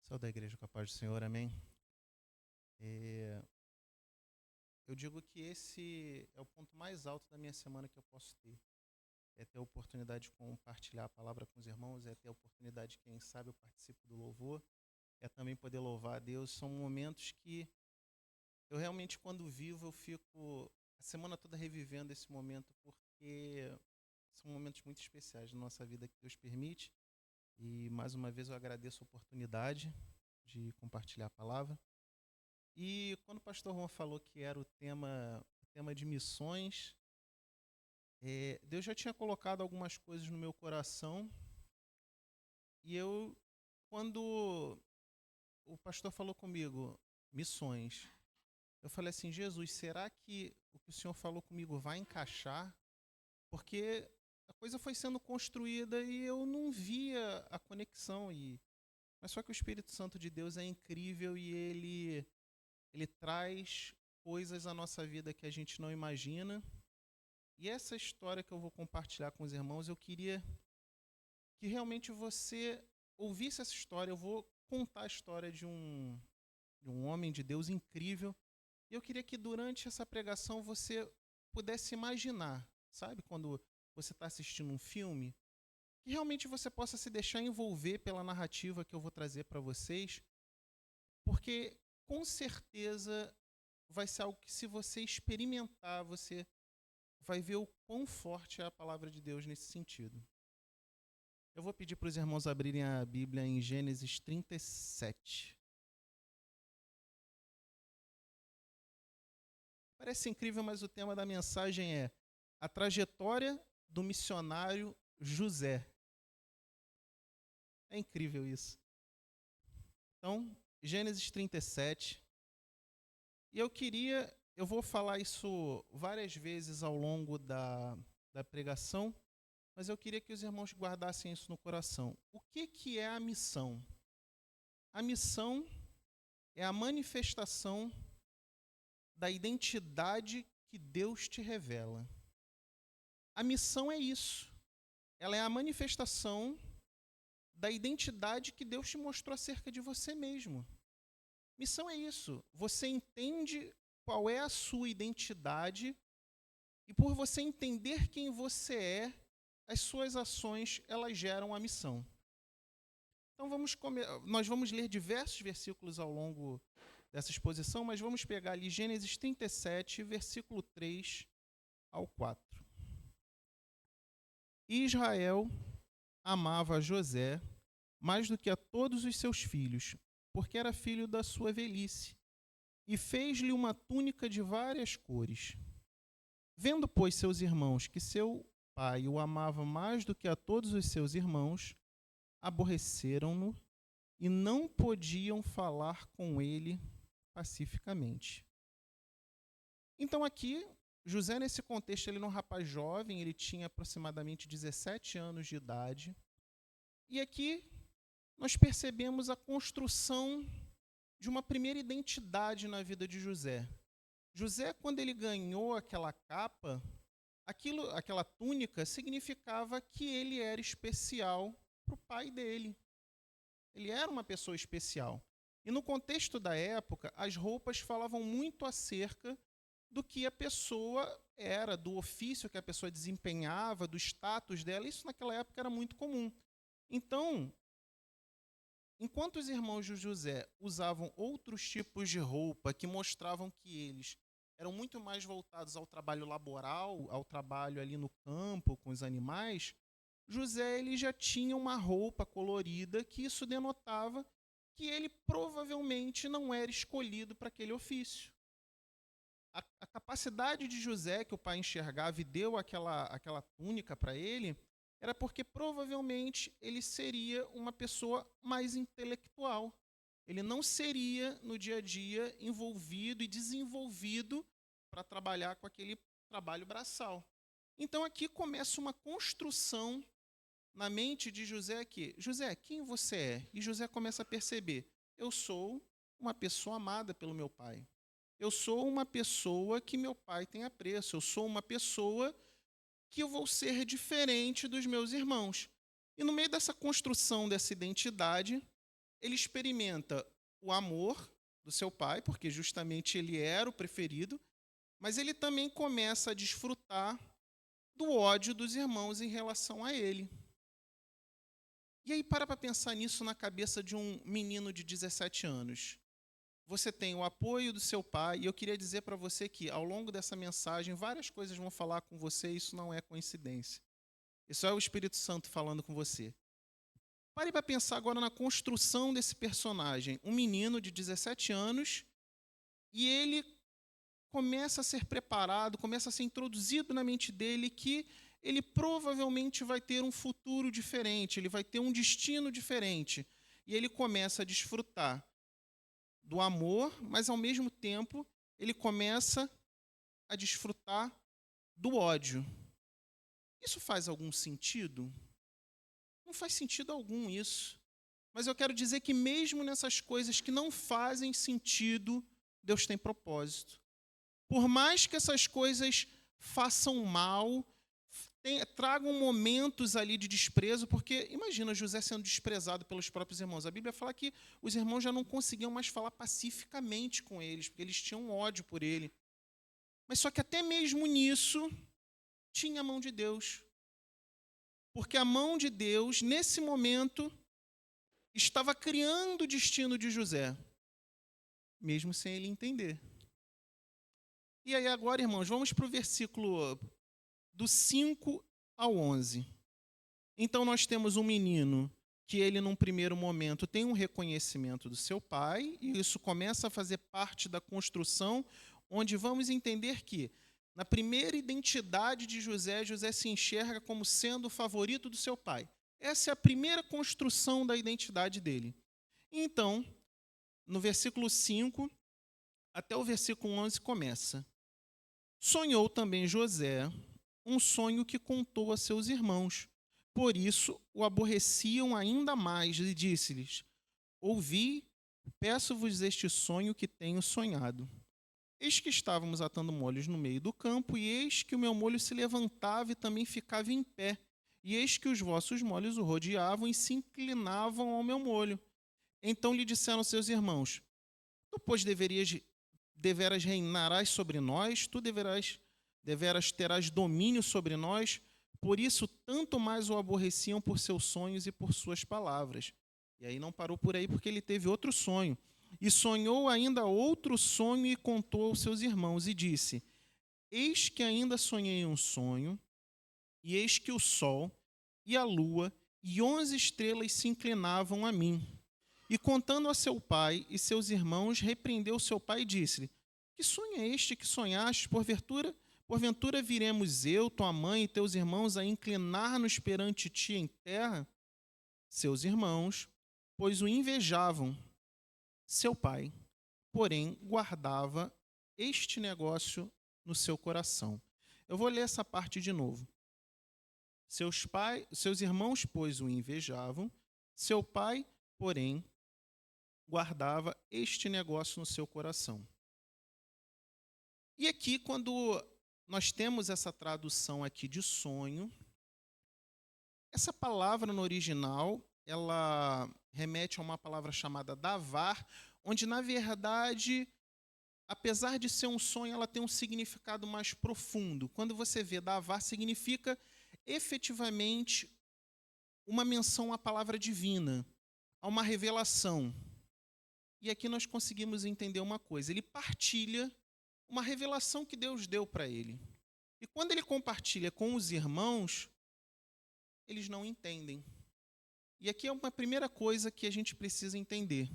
Saúde da igreja com a paz do Senhor, amém? É, eu digo que esse é o ponto mais alto da minha semana que eu posso ter. É ter a oportunidade de compartilhar a palavra com os irmãos, é ter a oportunidade, quem sabe, eu participo do louvor, é também poder louvar a Deus. São momentos que eu realmente, quando vivo, eu fico a semana toda revivendo esse momento, porque são momentos muito especiais na nossa vida que Deus permite. E mais uma vez eu agradeço a oportunidade de compartilhar a palavra. E quando o pastor Juan falou que era o tema de missões, Deus já tinha colocado algumas coisas no meu coração. E eu, quando o pastor falou comigo, missões, eu falei assim: Jesus, será que o que o Senhor falou comigo vai encaixar? Porque a coisa foi sendo construída e eu não via a conexão. Mas só que o Espírito Santo de Deus é incrível e ele traz coisas à nossa vida que a gente não imagina. E essa história que eu vou compartilhar com os irmãos, eu queria que realmente você ouvisse essa história. Eu vou contar a história de um homem de Deus incrível. E eu queria que durante essa pregação você pudesse imaginar, sabe, quando você está assistindo um filme, que realmente você possa se deixar envolver pela narrativa que eu vou trazer para vocês, porque com certeza vai ser algo que, se você experimentar, você vai ver o quão forte é a palavra de Deus nesse sentido. Eu vou pedir para os irmãos abrirem a Bíblia em Gênesis 37. Parece incrível, mas o tema da mensagem é a trajetória do missionário José. É incrível isso. Então, Gênesis 37. E eu vou falar isso várias vezes ao longo da pregação, mas eu queria que os irmãos guardassem isso no coração. O que é a missão? A missão é a manifestação da identidade que Deus te revela. A missão é isso. Ela é a manifestação da identidade que Deus te mostrou acerca de você mesmo. Missão é isso. Você entende qual é a sua identidade e, por você entender quem você é, as suas ações, elas geram a missão. Então nós vamos ler diversos versículos ao longo dessa exposição, mas vamos pegar ali Gênesis 37, versículo 3 ao 4. Israel amava José mais do que a todos os seus filhos, porque era filho da sua velhice, e fez-lhe uma túnica de várias cores. Vendo, pois, seus irmãos que seu pai o amava mais do que a todos os seus irmãos, aborreceram-no e não podiam falar com ele pacificamente. Então aqui, José, nesse contexto, ele era um rapaz jovem, ele tinha aproximadamente 17 anos de idade. E aqui nós percebemos a construção de uma primeira identidade na vida de José. José, quando ele ganhou aquela capa, aquela túnica, significava que ele era especial para o pai dele. Ele era uma pessoa especial. E no contexto da época, as roupas falavam muito acerca do que a pessoa era, do ofício que a pessoa desempenhava, do status dela. Isso naquela época era muito comum. Então, enquanto os irmãos de José usavam outros tipos de roupa que mostravam que eles eram muito mais voltados ao trabalho laboral, ao trabalho ali no campo com os animais, José ele já tinha uma roupa colorida, que isso denotava que ele provavelmente não era escolhido para aquele ofício. A capacidade de José, que o pai enxergava e deu aquela túnica para ele, era porque provavelmente ele seria uma pessoa mais intelectual. Ele não seria, no dia a dia, envolvido e desenvolvido para trabalhar com aquele trabalho braçal. Então aqui começa uma construção na mente de José que, José, quem você é? E José começa a perceber, eu sou uma pessoa amada pelo meu pai. Eu sou uma pessoa que meu pai tem apreço. Eu sou uma pessoa que eu vou ser diferente dos meus irmãos. E no meio dessa construção dessa identidade, ele experimenta o amor do seu pai, porque justamente ele era o preferido, mas ele também começa a desfrutar do ódio dos irmãos em relação a ele. E aí para pensar nisso na cabeça de um menino de 17 anos. Você tem o apoio do seu pai, e eu queria dizer para você que, ao longo dessa mensagem, várias coisas vão falar com você, e isso não é coincidência. Isso é o Espírito Santo falando com você. Pare para pensar agora na construção desse personagem. Um menino de 17 anos, e ele começa a ser preparado, começa a ser introduzido na mente dele que ele provavelmente vai ter um futuro diferente, ele vai ter um destino diferente. E ele começa a desfrutar do amor, mas ao mesmo tempo ele começa a desfrutar do ódio. Isso faz algum sentido? Não faz sentido algum isso. Mas eu quero dizer que mesmo nessas coisas que não fazem sentido, Deus tem propósito. Por mais que essas coisas façam mal, tragam momentos ali de desprezo, porque imagina José sendo desprezado pelos próprios irmãos. A Bíblia fala que os irmãos já não conseguiam mais falar pacificamente com eles, porque eles tinham ódio por ele. Mas só que até mesmo nisso, tinha a mão de Deus. Porque a mão de Deus, nesse momento, estava criando o destino de José, mesmo sem ele entender. E aí agora, irmãos, vamos para o versículo do 5 ao 11. Então nós temos um menino que ele, num primeiro momento, tem um reconhecimento do seu pai, e isso começa a fazer parte da construção, onde vamos entender que, na primeira identidade de José, José se enxerga como sendo o favorito do seu pai. Essa é a primeira construção da identidade dele. Então, no versículo 5 até o versículo 11 começa: sonhou também José um sonho que contou a seus irmãos. Por isso o aborreciam ainda mais, e disse-lhes: ouvi, peço-vos este sonho que tenho sonhado. Eis que estávamos atando molhos no meio do campo, e eis que o meu molho se levantava e também ficava em pé. E eis que os vossos molhos o rodeavam e se inclinavam ao meu molho. Então lhe disseram seus irmãos: tu, pois, deveras reinarás sobre nós, tu deveras terás domínio sobre nós. Por isso, tanto mais o aborreciam por seus sonhos e por suas palavras. E aí não parou por aí, porque ele teve outro sonho. E sonhou ainda outro sonho e contou aos seus irmãos, e disse: eis que ainda sonhei um sonho, e eis que o sol e a lua e 11 estrelas se inclinavam a mim. E contando a seu pai e seus irmãos, repreendeu seu pai e disse-lhe: que sonho é este que sonhaste? Porventura viremos eu, tua mãe e teus irmãos a inclinar-nos perante ti em terra? Seus irmãos, pois o invejavam. Seu pai, porém, guardava este negócio no seu coração. Eu vou ler essa parte de novo. Seus irmãos, pois, o invejavam. Seu pai, porém, guardava este negócio no seu coração. E aqui, quando nós temos essa tradução aqui de sonho, essa palavra no original, ela remete a uma palavra chamada davar, onde, na verdade, apesar de ser um sonho, ela tem um significado mais profundo. Quando você vê davar, significa efetivamente uma menção à palavra divina, a uma revelação. E aqui nós conseguimos entender uma coisa: ele partilha uma revelação que Deus deu para ele. E quando ele compartilha com os irmãos, eles não entendem. E aqui é uma primeira coisa que a gente precisa entender.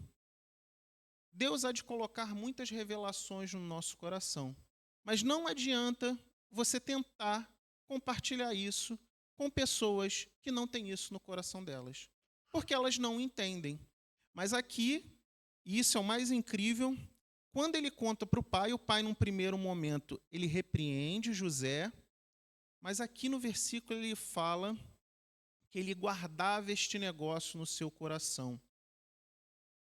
Deus há de colocar muitas revelações no nosso coração, mas não adianta você tentar compartilhar isso com pessoas que não têm isso no coração delas, porque elas não entendem. Mas aqui, e isso é o mais incrível, quando ele conta para o pai, num primeiro momento, ele repreende José, mas aqui no versículo ele fala que ele guardava este negócio no seu coração.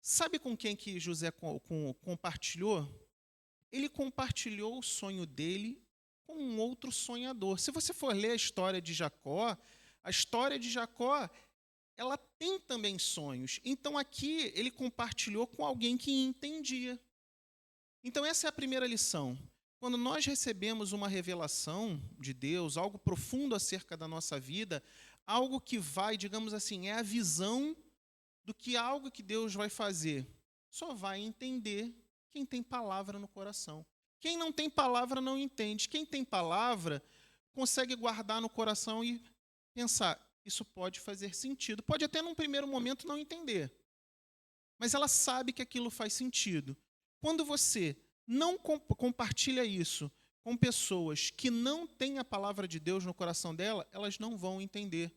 Sabe com quem que José compartilhou? Ele compartilhou o sonho dele com um outro sonhador. Se você for ler a história de Jacó ela tem também sonhos. Então aqui ele compartilhou com alguém que entendia. Então essa é a primeira lição. Quando nós recebemos uma revelação de Deus, algo profundo acerca da nossa vida, algo que vai, digamos assim, é a visão do que algo que Deus vai fazer, só vai entender quem tem palavra no coração. Quem não tem palavra não entende. Quem tem palavra consegue guardar no coração e pensar, isso pode fazer sentido. Pode até num primeiro momento não entender, mas ela sabe que aquilo faz sentido. Quando você não compartilha isso com pessoas que não têm a palavra de Deus no coração dela, elas não vão entender.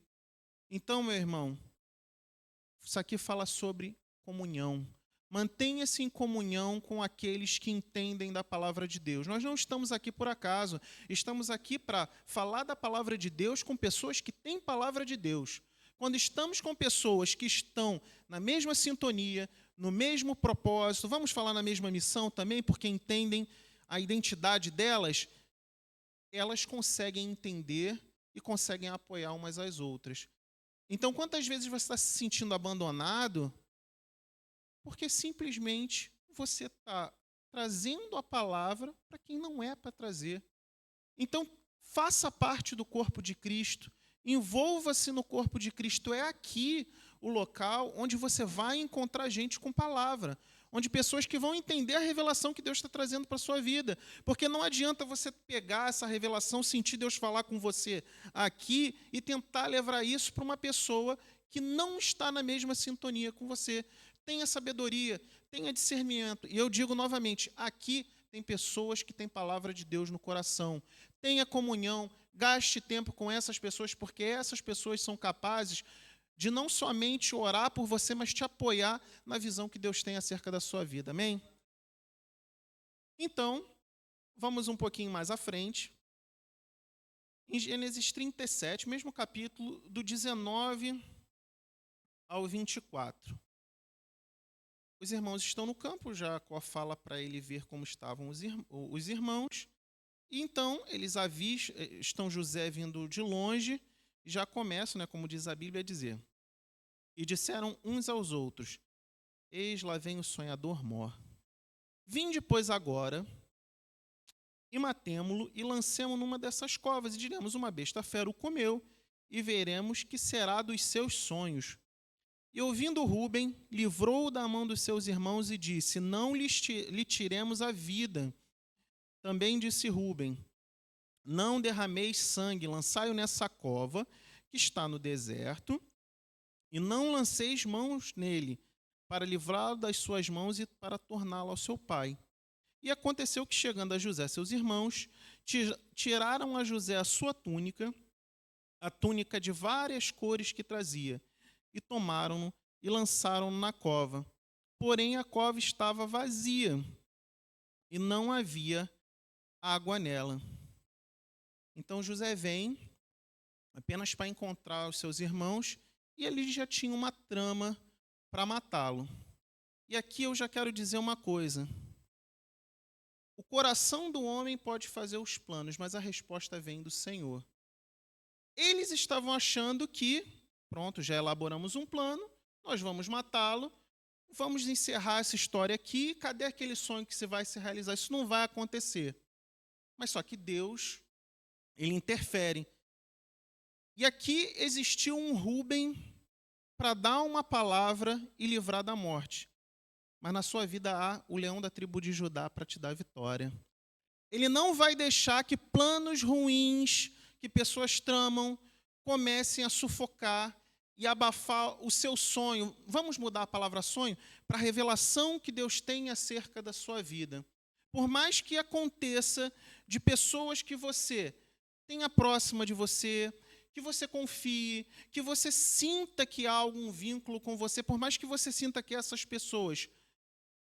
Então, meu irmão, isso aqui fala sobre comunhão. Mantenha-se em comunhão com aqueles que entendem da palavra de Deus. Nós não estamos aqui por acaso. Estamos aqui para falar da palavra de Deus com pessoas que têm palavra de Deus. Quando estamos com pessoas que estão na mesma sintonia, no mesmo propósito, vamos falar na mesma missão também, porque entendem a identidade delas, elas conseguem entender e conseguem apoiar umas às outras. Então, quantas vezes você está se sentindo abandonado? Porque simplesmente você está trazendo a palavra para quem não é para trazer. Então, faça parte do corpo de Cristo, envolva-se no corpo de Cristo. É aqui o local onde você vai encontrar gente com palavra, onde pessoas que vão entender a revelação que Deus está trazendo para a sua vida. Porque não adianta você pegar essa revelação, sentir Deus falar com você aqui e tentar levar isso para uma pessoa que não está na mesma sintonia com você. Tenha sabedoria, tenha discernimento. E eu digo novamente, aqui tem pessoas que têm palavra de Deus no coração. Tenha comunhão, gaste tempo com essas pessoas, porque essas pessoas são capazes de não somente orar por você, mas te apoiar na visão que Deus tem acerca da sua vida. Amém? Então, vamos um pouquinho mais à frente. Em Gênesis 37, mesmo capítulo, do 19 ao 24. Os irmãos estão no campo, Jacó fala para ele ver como estavam os irmãos. E então, eles estão José vindo de longe, e já começam, como diz a Bíblia, a dizer. E disseram uns aos outros, eis lá vem o sonhador mor. Vinde, pois, agora, e matemo-lo, e lancemo numa dessas covas, e diremos, uma besta fera o comeu, e veremos que será dos seus sonhos. E ouvindo Rúben, livrou-o da mão dos seus irmãos e disse, não lhe tiremos a vida. Também disse Rúben, não derrameis sangue, lançai-o nessa cova que está no deserto, e não lanceis mãos nele, para livrá-lo das suas mãos e para torná-lo ao seu pai. E aconteceu que, chegando a José, seus irmãos, tiraram a José a sua túnica, a túnica de várias cores que trazia, e tomaram-no e lançaram-no na cova. Porém, a cova estava vazia e não havia água nela. Então José vem apenas para encontrar os seus irmãos e ele já tinha uma trama para matá-lo. E aqui eu já quero dizer uma coisa. O coração do homem pode fazer os planos, mas a resposta vem do Senhor. Eles estavam achando que pronto, já elaboramos um plano, nós vamos matá-lo, vamos encerrar essa história aqui, cadê aquele sonho que você vai se realizar? Isso não vai acontecer. Mas só que Deus, ele interfere. E aqui existiu um Rúben para dar uma palavra e livrar da morte. Mas na sua vida há o leão da tribo de Judá para te dar a vitória. Ele não vai deixar que planos ruins, que pessoas tramam, comecem a sufocar e abafar o seu sonho. Vamos mudar a palavra sonho para a revelação que Deus tem acerca da sua vida. Por mais que aconteça de pessoas que você tenha próxima de você, que você confie, que você sinta que há algum vínculo com você, por mais que você sinta que essas pessoas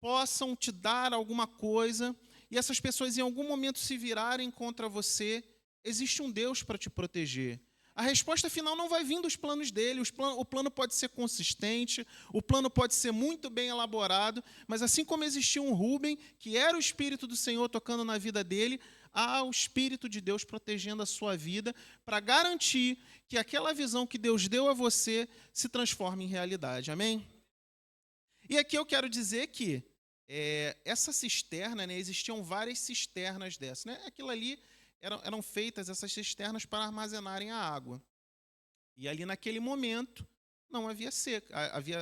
possam te dar alguma coisa e essas pessoas em algum momento se virarem contra você, existe um Deus para te proteger. A resposta final não vai vir dos planos dele, o plano pode ser consistente, o plano pode ser muito bem elaborado, mas assim como existia um Rúben, que era o Espírito do Senhor tocando na vida dele, há o Espírito de Deus protegendo a sua vida para garantir que aquela visão que Deus deu a você se transforme em realidade. Amém? E aqui eu quero dizer que essa cisterna, né, existiam várias cisternas dessas. Né? Aquilo ali eram feitas, essas cisternas, para armazenarem a água. E ali naquele momento não havia seca,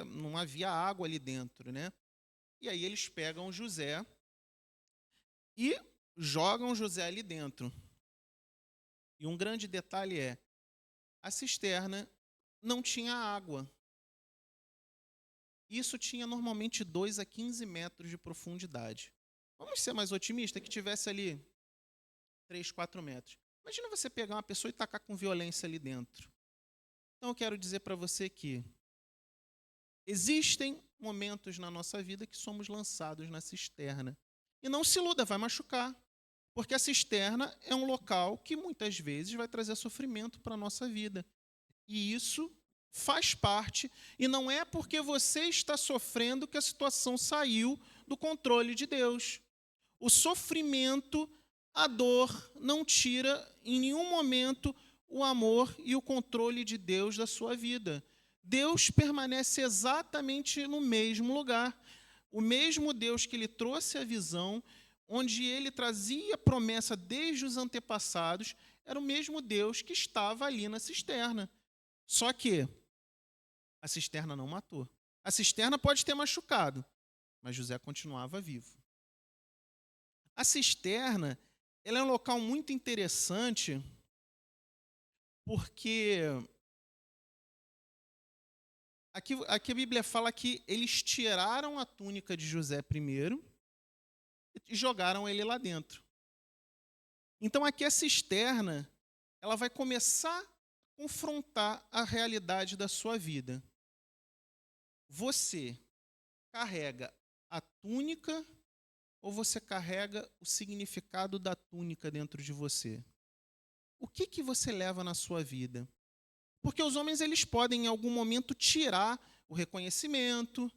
não havia água ali dentro. Né? E aí eles pegam José e jogam José ali dentro. E um grande detalhe é, a cisterna não tinha água. Isso tinha normalmente 2 a 15 metros de profundidade. Vamos ser mais otimistas, que tivesse ali 3, 4 metros. Imagina você pegar uma pessoa e tacar com violência ali dentro. Então eu quero dizer para você que existem momentos na nossa vida que somos lançados na cisterna. E não se iluda, vai machucar. Porque a cisterna é um local que muitas vezes vai trazer sofrimento para a nossa vida. E isso faz parte, e não é porque você está sofrendo que a situação saiu do controle de Deus. O sofrimento, a dor, não tira em nenhum momento o amor e o controle de Deus da sua vida. Deus permanece exatamente no mesmo lugar. O mesmo Deus que lhe trouxe a visão, onde ele trazia promessa desde os antepassados, era o mesmo Deus que estava ali na cisterna. Só que a cisterna não matou. A cisterna pode ter machucado, mas José continuava vivo. A cisterna, ela é um local muito interessante, porque aqui a Bíblia fala que eles tiraram a túnica de José primeiro e jogaram ele lá dentro. Então aqui a cisterna, ela vai começar a confrontar a realidade da sua vida. Você carrega a túnica ou você carrega o significado da túnica dentro de você? O que você leva na sua vida? Porque os homens eles podem em algum momento tirar o reconhecimento,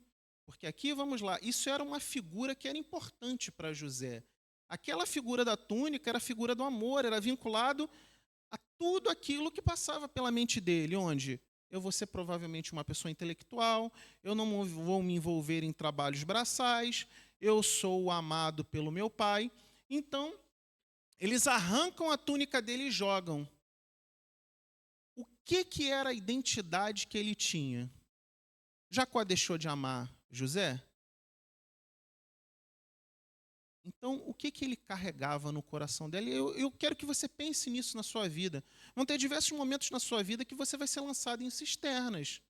porque aqui, vamos lá, isso era uma figura que era importante para José. Aquela figura da túnica era a figura do amor, era vinculado a tudo aquilo que passava pela mente dele, onde eu vou ser provavelmente uma pessoa intelectual, eu não vou me envolver em trabalhos braçais, eu sou o amado pelo meu pai. Então, eles arrancam a túnica dele e jogam. O que era a identidade que ele tinha? Jacó deixou de amar José? Então, o que ele carregava no coração dele? Eu quero que você pense nisso na sua vida. Vão ter diversos momentos na sua vida que você vai ser lançado em cisternas.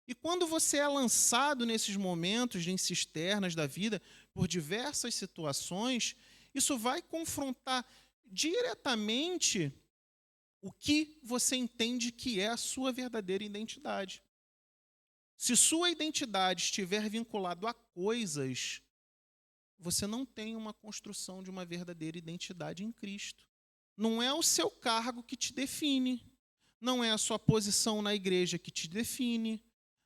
E quando você é lançado nesses momentos em cisternas da vida, por diversas situações, isso vai confrontar diretamente o que você entende que é a sua verdadeira identidade. Se sua identidade estiver vinculada a coisas, você não tem uma construção de uma verdadeira identidade em Cristo. Não é o seu cargo que te define, não é a sua posição na igreja que te define,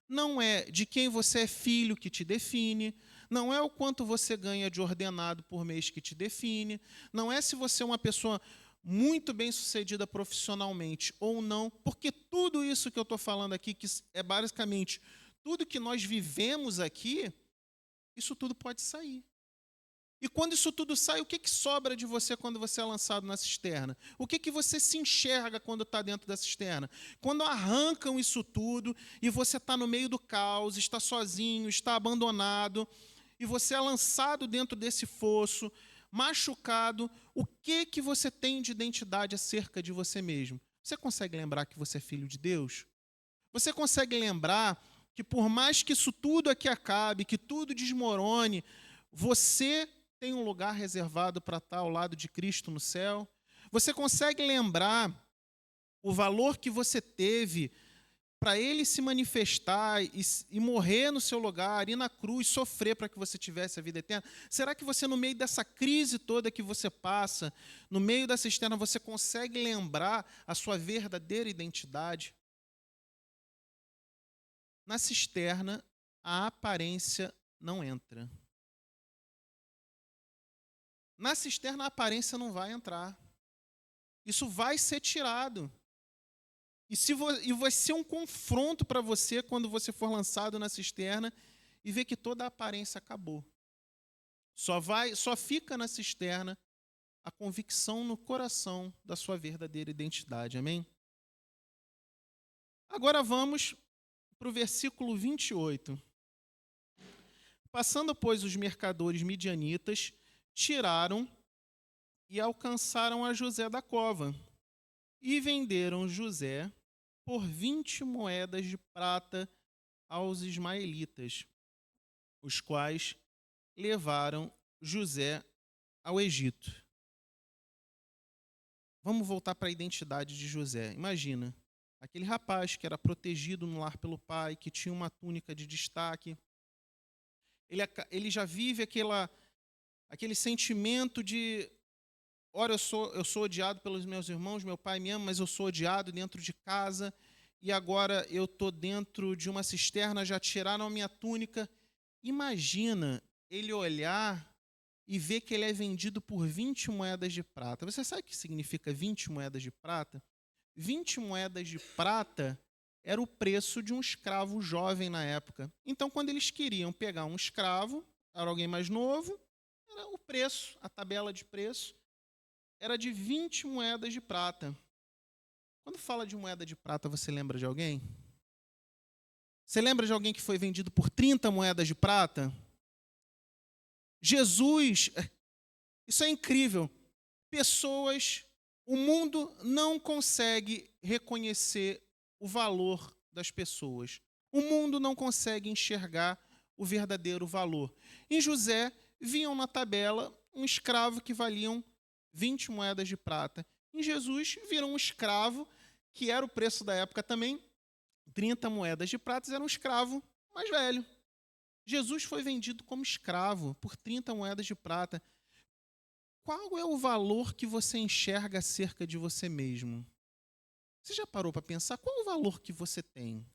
não é de quem você é filho que te define, não é o quanto você ganha de ordenado por mês que te define, não é se você é uma pessoa muito bem-sucedida profissionalmente ou não, porque tudo isso que eu estou falando aqui, que é basicamente tudo que nós vivemos aqui, isso tudo pode sair. E quando isso tudo sai, o que sobra de você quando você é lançado na cisterna? O que você se enxerga quando está dentro da cisterna? Quando arrancam isso tudo e você está no meio do caos, está sozinho, está abandonado, e você é lançado dentro desse fosso, machucado, o que você tem de identidade acerca de você mesmo? Você consegue lembrar que você é filho de Deus? Você consegue lembrar que por mais que isso tudo aqui acabe, que tudo desmorone, você tem um lugar reservado para estar ao lado de Cristo no céu? Você consegue lembrar o valor que você teve para ele se manifestar e morrer no seu lugar, ir na cruz, sofrer para que você tivesse a vida eterna? Será que você, no meio dessa crise toda que você passa, no meio da cisterna, você consegue lembrar a sua verdadeira identidade? Na cisterna, a aparência não entra. Na cisterna a aparência não vai entrar. Isso vai ser tirado. E vai ser um confronto para você quando você for lançado na cisterna e ver que toda a aparência acabou. Só fica na cisterna a convicção no coração da sua verdadeira identidade. Amém? Agora vamos para o versículo 28. Passando, pois, os mercadores midianitas, tiraram e alcançaram a José da cova, e venderam José por 20 moedas de prata aos ismaelitas, os quais levaram José ao Egito. Vamos voltar para a identidade de José. Imagina, aquele rapaz que era protegido no lar pelo pai, que tinha uma túnica de destaque. Ele já vive aquele sentimento de, ora, eu sou odiado pelos meus irmãos, meu pai me ama, mas eu sou odiado dentro de casa, e agora eu estou dentro de uma cisterna, já tiraram a minha túnica. Imagina ele olhar e ver que ele é vendido por 20 moedas de prata. Você sabe o que significa 20 moedas de prata? 20 moedas de prata era o preço de um escravo jovem na época. Então, quando eles queriam pegar um escravo, era alguém mais novo, era o preço, a tabela de preço, era de 20 moedas de prata. Quando fala de moeda de prata, você lembra de alguém? Você lembra de alguém que foi vendido por 30 moedas de prata? Jesus, isso é incrível. O mundo não consegue reconhecer o valor das pessoas. O mundo não consegue enxergar o verdadeiro valor. Em José, viam na tabela um escravo que valiam 20 moedas de prata. Em Jesus, viram um escravo, que era o preço da época também, 30 moedas de prata, era um escravo mais velho. Jesus foi vendido como escravo por 30 moedas de prata. Qual é o valor que você enxerga acerca de você mesmo? Você já parou para pensar qual é o valor que você tem?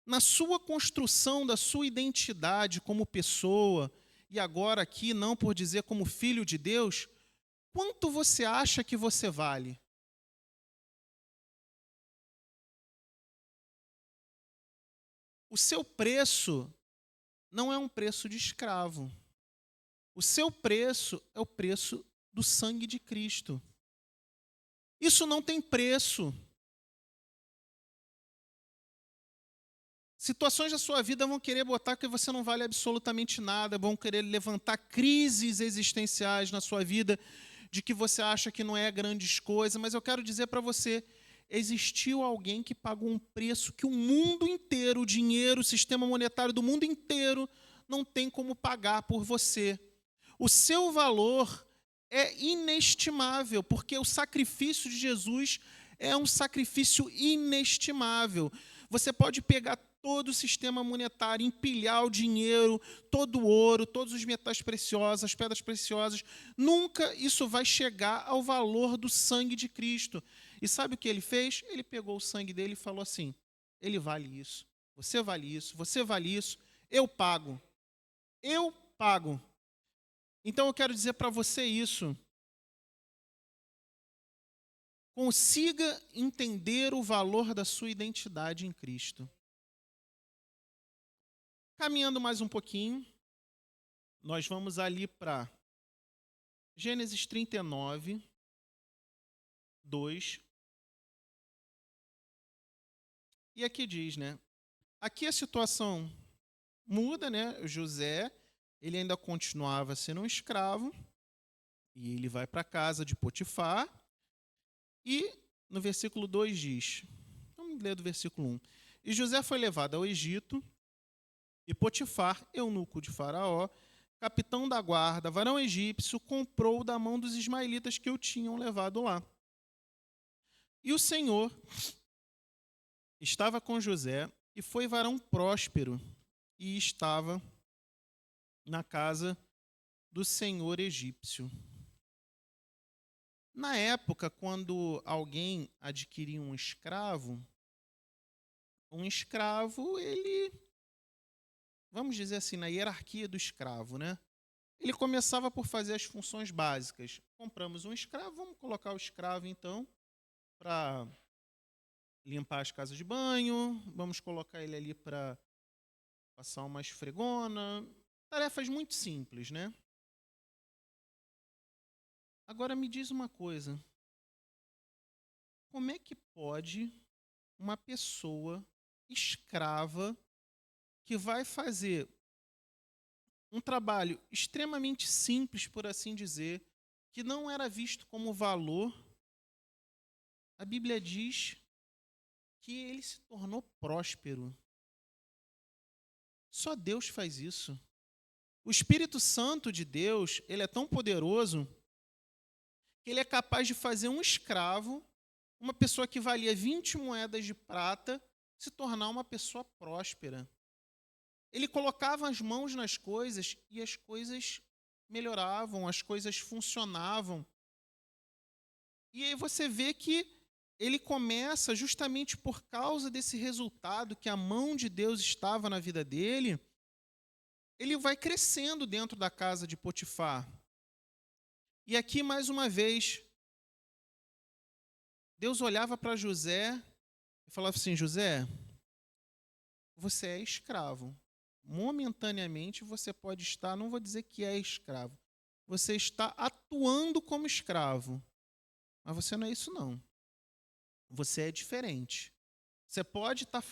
Na sua construção da sua identidade como pessoa, e agora aqui não por dizer como filho de Deus, quanto você acha que você vale? O seu preço não é um preço de escravo. O seu preço é o preço do sangue de Cristo. Isso não tem preço. Situações da sua vida vão querer botar que você não vale absolutamente nada, vão querer levantar crises existenciais na sua vida, de que você acha que não é grandes coisas, mas eu quero dizer para você, existiu alguém que pagou um preço que o mundo inteiro, o dinheiro, o sistema monetário do mundo inteiro não tem como pagar por você. O seu valor é inestimável, porque o sacrifício de Jesus é um sacrifício inestimável. Você pode pegar todo o sistema monetário, empilhar o dinheiro, todo o ouro, todos os metais preciosos, as pedras preciosas, nunca isso vai chegar ao valor do sangue de Cristo. E sabe o que ele fez? Ele pegou o sangue dele e falou assim, ele vale isso, você vale isso, eu pago. Eu pago. Então eu quero dizer para você isso. Consiga entender o valor da sua identidade em Cristo. Caminhando mais um pouquinho, nós vamos ali para Gênesis 39, 2. E aqui diz, né? Aqui a situação muda, né? O José, ele ainda continuava sendo um escravo, e ele vai para a casa de Potifar, e no versículo 2 diz, vamos ler do versículo 1. E José foi levado ao Egito, e Potifar, eunuco de Faraó, capitão da guarda, varão egípcio, comprou da mão dos ismaelitas que o tinham levado lá. E o Senhor estava com José, e foi varão próspero, e estava na casa do Senhor egípcio. Na época, quando alguém adquiria um escravo, ele, vamos dizer assim, na hierarquia do escravo, né? ele começava por fazer as funções básicas. Compramos um escravo, vamos colocar o escravo, então, para limpar as casas de banho, vamos colocar ele ali para passar uma esfregona. Tarefas muito simples, né? Agora me diz uma coisa. Como é que pode uma pessoa escrava que vai fazer um trabalho extremamente simples, por assim dizer, que não era visto como valor, a Bíblia diz que ele se tornou próspero. Só Deus faz isso. O Espírito Santo de Deus, ele é tão poderoso que ele é capaz de fazer um escravo, uma pessoa que valia 20 moedas de prata, se tornar uma pessoa próspera. Ele colocava as mãos nas coisas e as coisas melhoravam, as coisas funcionavam. E aí você vê que ele começa, justamente por causa desse resultado, que a mão de Deus estava na vida dele, ele vai crescendo dentro da casa de Potifar. E aqui, mais uma vez, Deus olhava para José e falava assim: José, você é escravo. Momentaneamente você pode estar, não vou dizer que é escravo, você está atuando como escravo. Mas você não é isso, não. Você é diferente. Você pode estar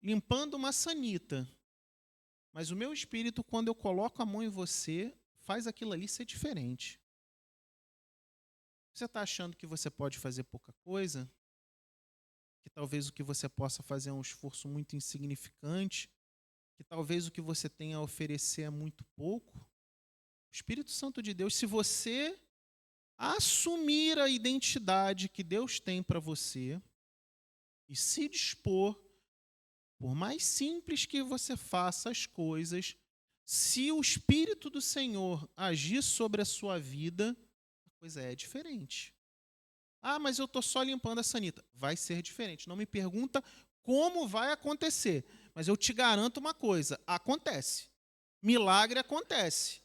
limpando uma sanita, mas o meu espírito, quando eu coloco a mão em você, faz aquilo ali ser diferente. Você está achando que você pode fazer pouca coisa? Que talvez o que você possa fazer é um esforço muito insignificante? Que talvez o que você tenha a oferecer é muito pouco? O Espírito Santo de Deus, se você assumir a identidade que Deus tem para você e se dispor, por mais simples que você faça as coisas, se o Espírito do Senhor agir sobre a sua vida, a coisa é diferente. Ah, mas eu estou só limpando a sanita. Vai ser diferente. Não me pergunta como vai acontecer, mas eu te garanto uma coisa, acontece. Milagre acontece.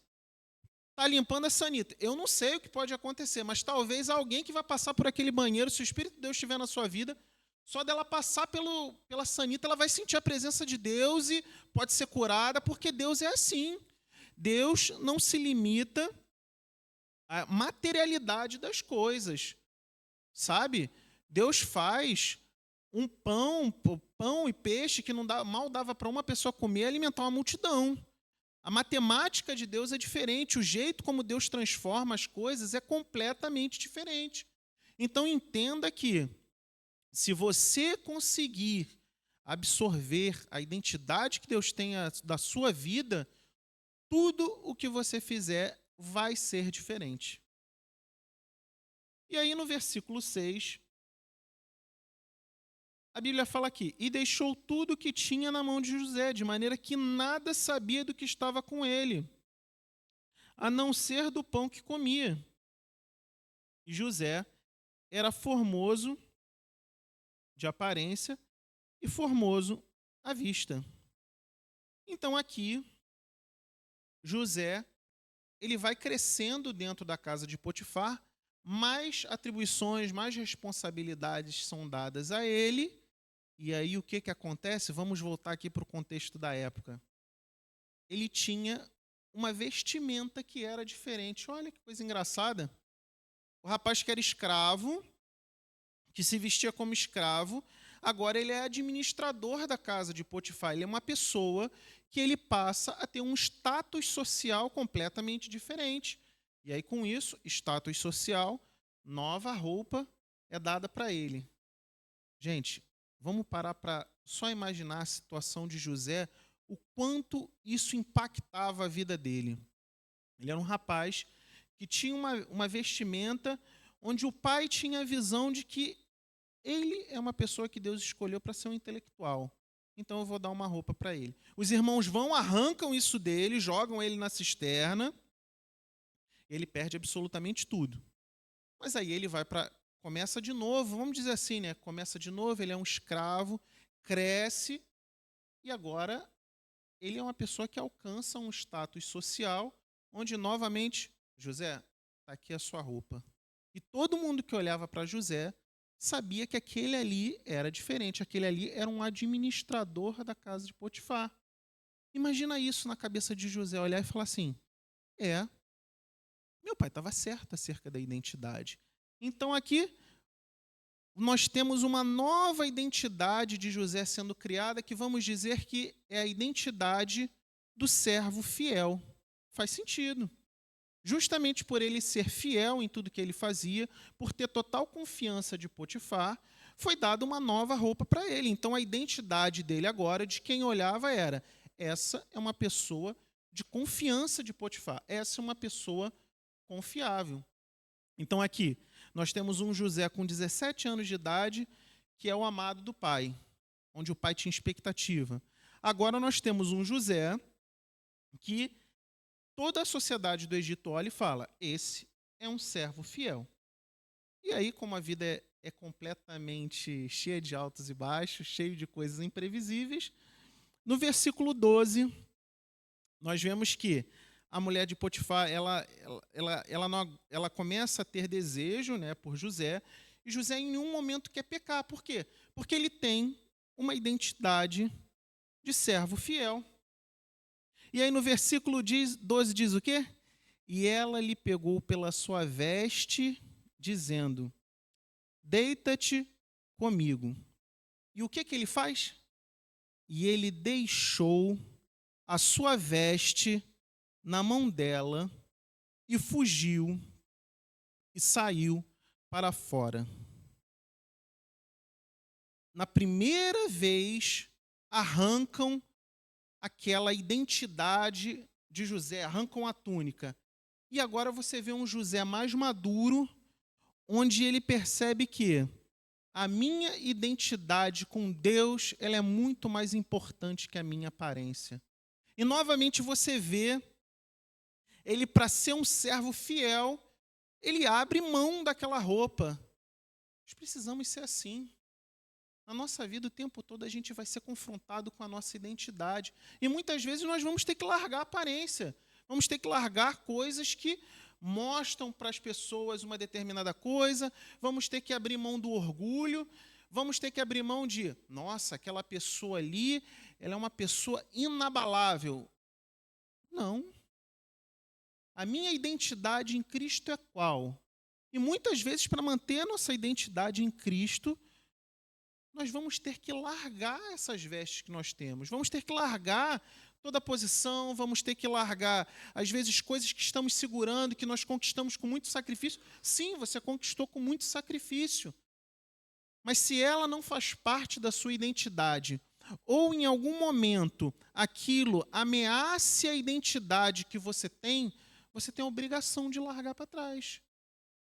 Está limpando a sanita. Eu não sei o que pode acontecer, mas talvez alguém que vai passar por aquele banheiro, se o Espírito de Deus estiver na sua vida, só dela passar pela sanita, ela vai sentir a presença de Deus e pode ser curada, porque Deus é assim. Deus não se limita à materialidade das coisas, sabe? Deus faz um pão e peixe que mal dava para uma pessoa comer e alimentar uma multidão. A matemática de Deus é diferente, o jeito como Deus transforma as coisas é completamente diferente. Então entenda que, se você conseguir absorver a identidade que Deus tem da sua vida, tudo o que você fizer vai ser diferente. E aí no versículo 6, a Bíblia fala aqui: e deixou tudo o que tinha na mão de José, de maneira que nada sabia do que estava com ele, a não ser do pão que comia. E José era formoso de aparência e formoso à vista. Então aqui, José, ele vai crescendo dentro da casa de Potifar, mais atribuições, mais responsabilidades são dadas a ele. E aí o que acontece? Vamos voltar aqui para o contexto da época. Ele tinha uma vestimenta que era diferente. Olha que coisa engraçada. O rapaz que era escravo, que se vestia como escravo, agora ele é administrador da casa de Potifar. Ele é uma pessoa que ele passa a ter um status social completamente diferente. E aí, com isso, status social, nova roupa é dada para ele. Gente, vamos parar para só imaginar a situação de José, o quanto isso impactava a vida dele. Ele era um rapaz que tinha uma vestimenta onde o pai tinha a visão de que ele é uma pessoa que Deus escolheu para ser um intelectual. Então eu vou dar uma roupa para ele. Os irmãos vão, arrancam isso dele, jogam ele na cisterna, ele perde absolutamente tudo. Mas aí ele começa de novo, vamos dizer assim, né? Começa de novo, ele é um escravo, cresce, e agora ele é uma pessoa que alcança um status social onde, novamente, José, está aqui a sua roupa. E todo mundo que olhava para José sabia que aquele ali era diferente, aquele ali era um administrador da casa de Potifar. Imagina isso na cabeça de José, olhar e falar assim: é, meu pai estava certo acerca da identidade. Então aqui nós temos uma nova identidade de José sendo criada, que vamos dizer que é a identidade do servo fiel. Faz sentido. Justamente por ele ser fiel em tudo que ele fazia, por ter total confiança de Potifar, foi dada uma nova roupa para ele. Então a identidade dele agora, de quem olhava, era: essa é uma pessoa de confiança de Potifar, essa é uma pessoa confiável. Então aqui nós temos um José com 17 anos de idade, que é o amado do pai, onde o pai tinha expectativa. Agora nós temos um José que toda a sociedade do Egito olha e fala: esse é um servo fiel. E aí, como a vida é completamente cheia de altos e baixos, cheio de coisas imprevisíveis, no versículo 12, nós vemos que a mulher de Potifar, ela começa a ter desejo, né, por José, e José em nenhum momento quer pecar. Por quê? Porque ele tem uma identidade de servo fiel. E aí no versículo 12 diz o quê? E ela lhe pegou pela sua veste, dizendo: deita-te comigo. E o que ele faz? E ele deixou a sua veste na mão dela e fugiu e saiu para fora. Na primeira vez, arrancam aquela identidade de José, arrancam a túnica. E agora você vê um José mais maduro, onde ele percebe que a minha identidade com Deus, ela é muito mais importante que a minha aparência. E novamente você vê ele, para ser um servo fiel, ele abre mão daquela roupa. Nós precisamos ser assim. Na nossa vida, o tempo todo, a gente vai ser confrontado com a nossa identidade. E muitas vezes nós vamos ter que largar a aparência. Vamos ter que largar coisas que mostram para as pessoas uma determinada coisa. Vamos ter que abrir mão do orgulho. Vamos ter que abrir mão de: nossa, aquela pessoa ali, ela é uma pessoa inabalável. Não. A minha identidade em Cristo é qual? E muitas vezes, para manter a nossa identidade em Cristo, nós vamos ter que largar essas vestes que nós temos. Vamos ter que largar toda a posição, vamos ter que largar, às vezes, coisas que estamos segurando, que nós conquistamos com muito sacrifício. Sim, você conquistou com muito sacrifício. Mas se ela não faz parte da sua identidade, ou em algum momento aquilo ameace a identidade que você tem a obrigação de largar para trás.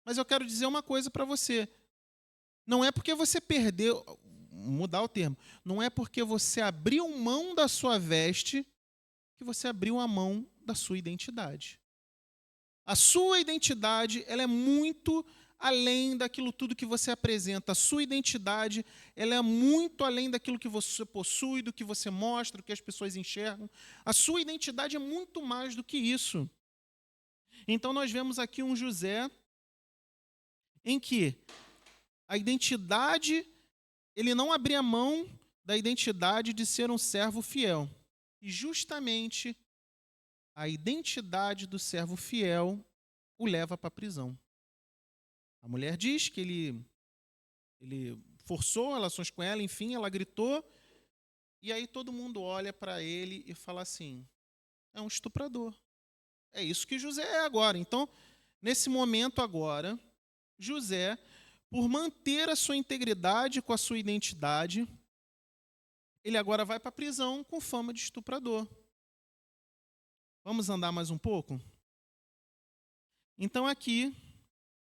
Mas eu quero dizer uma coisa para você. Não é porque você perdeu, mudar o termo, não é porque você abriu mão da sua veste que você abriu a mão da sua identidade. A sua identidade, ela é muito além daquilo tudo que você apresenta. A sua identidade, ela é muito além daquilo que você possui, do que você mostra, do que as pessoas enxergam. A sua identidade é muito mais do que isso. Então nós vemos aqui um José em que a identidade, ele não abria mão da identidade de ser um servo fiel. E justamente a identidade do servo fiel o leva para a prisão. A mulher diz que ele forçou relações com ela, enfim, ela gritou, e aí todo mundo olha para ele e fala assim: é um estuprador. É isso que José é agora. Então, nesse momento agora, José, por manter a sua integridade com a sua identidade, ele agora vai para a prisão com fama de estuprador. Vamos andar mais um pouco? Então aqui,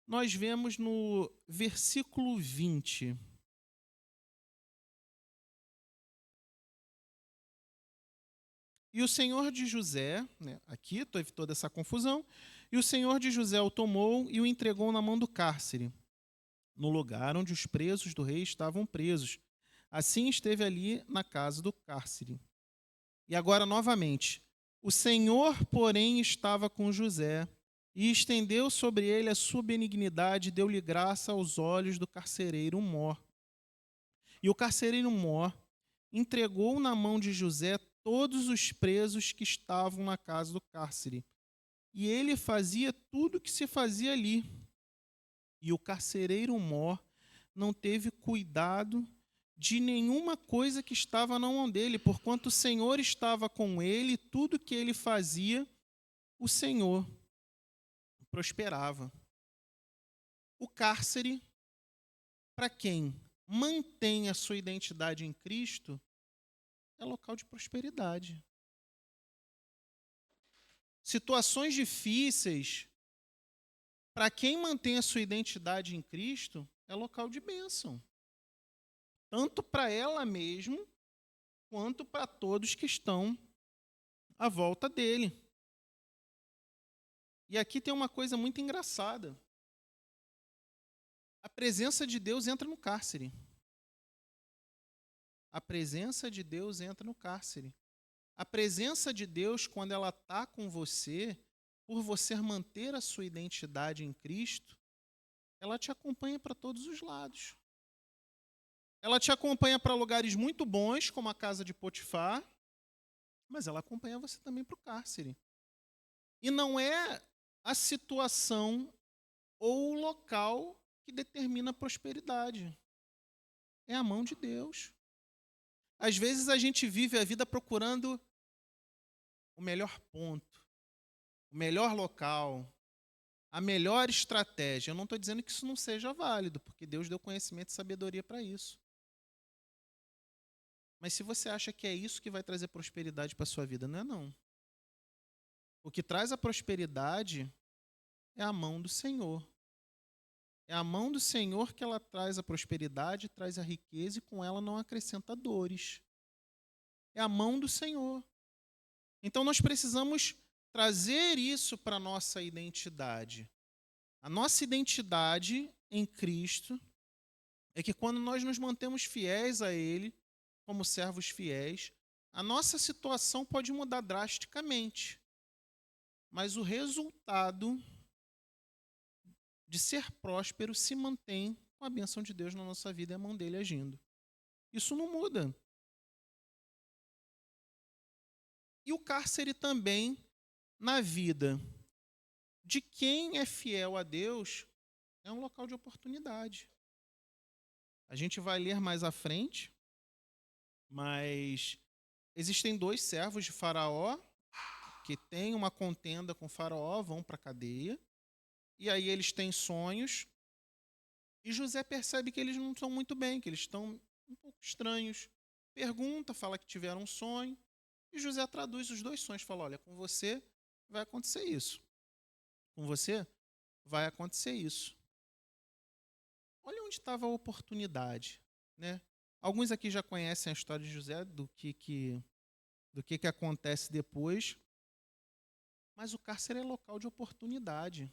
nós vemos no versículo 20. E o senhor de José, né, aqui teve toda essa confusão, e o senhor de José o tomou e o entregou na mão do cárcere, no lugar onde os presos do rei estavam presos. Assim esteve ali na casa do cárcere. E agora, novamente. O Senhor, porém, estava com José e estendeu sobre ele a sua benignidade e deu-lhe graça aos olhos do carcereiro Mor. E o carcereiro Mor entregou na mão de José todos os presos que estavam na casa do cárcere. E ele fazia tudo o que se fazia ali. E o carcereiro Mor não teve cuidado de nenhuma coisa que estava na mão dele, porquanto o Senhor estava com ele, e tudo que ele fazia, o Senhor prosperava. O cárcere, para quem mantém a sua identidade em Cristo, é local de prosperidade. Situações difíceis, para quem mantém a sua identidade em Cristo, é local de bênção. Tanto para ela mesma, quanto para todos que estão à volta dele. E aqui tem uma coisa muito engraçada. A presença de Deus entra no cárcere. A presença de Deus entra no cárcere. A presença de Deus, quando ela está com você, por você manter a sua identidade em Cristo, ela te acompanha para todos os lados. Ela te acompanha para lugares muito bons, como a casa de Potifar, mas ela acompanha você também para o cárcere. E não é a situação ou o local que determina a prosperidade. É a mão de Deus. Às vezes a gente vive a vida procurando o melhor ponto, o melhor local, a melhor estratégia. Eu não estou dizendo que isso não seja válido, porque Deus deu conhecimento e sabedoria para isso. Mas se você acha que é isso que vai trazer prosperidade para a sua vida, não é não. O que traz a prosperidade é a mão do Senhor. É a mão do Senhor que ela traz a prosperidade, traz a riqueza e com ela não acrescenta dores. É a mão do Senhor. Então nós precisamos trazer isso para a nossa identidade. A nossa identidade em Cristo é que quando nós nos mantemos fiéis a Ele, como servos fiéis, a nossa situação pode mudar drasticamente. Mas o resultado de ser próspero se mantém com a bênção de Deus na nossa vida e a mão dele agindo. Isso não muda. E o cárcere também, na vida de quem é fiel a Deus, é um local de oportunidade. A gente vai ler mais à frente, mas existem 2 servos de Faraó que têm uma contenda com Faraó, vão para a cadeia, e aí eles têm sonhos, e José percebe que eles não estão muito bem, que eles estão um pouco estranhos. Pergunta, fala que tiveram um sonho, e José traduz os 2 sonhos, fala, olha, com você vai acontecer isso. Com você vai acontecer isso. Olha onde estava a oportunidade, né? Alguns aqui já conhecem a história de José, do que acontece depois, mas o cárcere é local de oportunidade.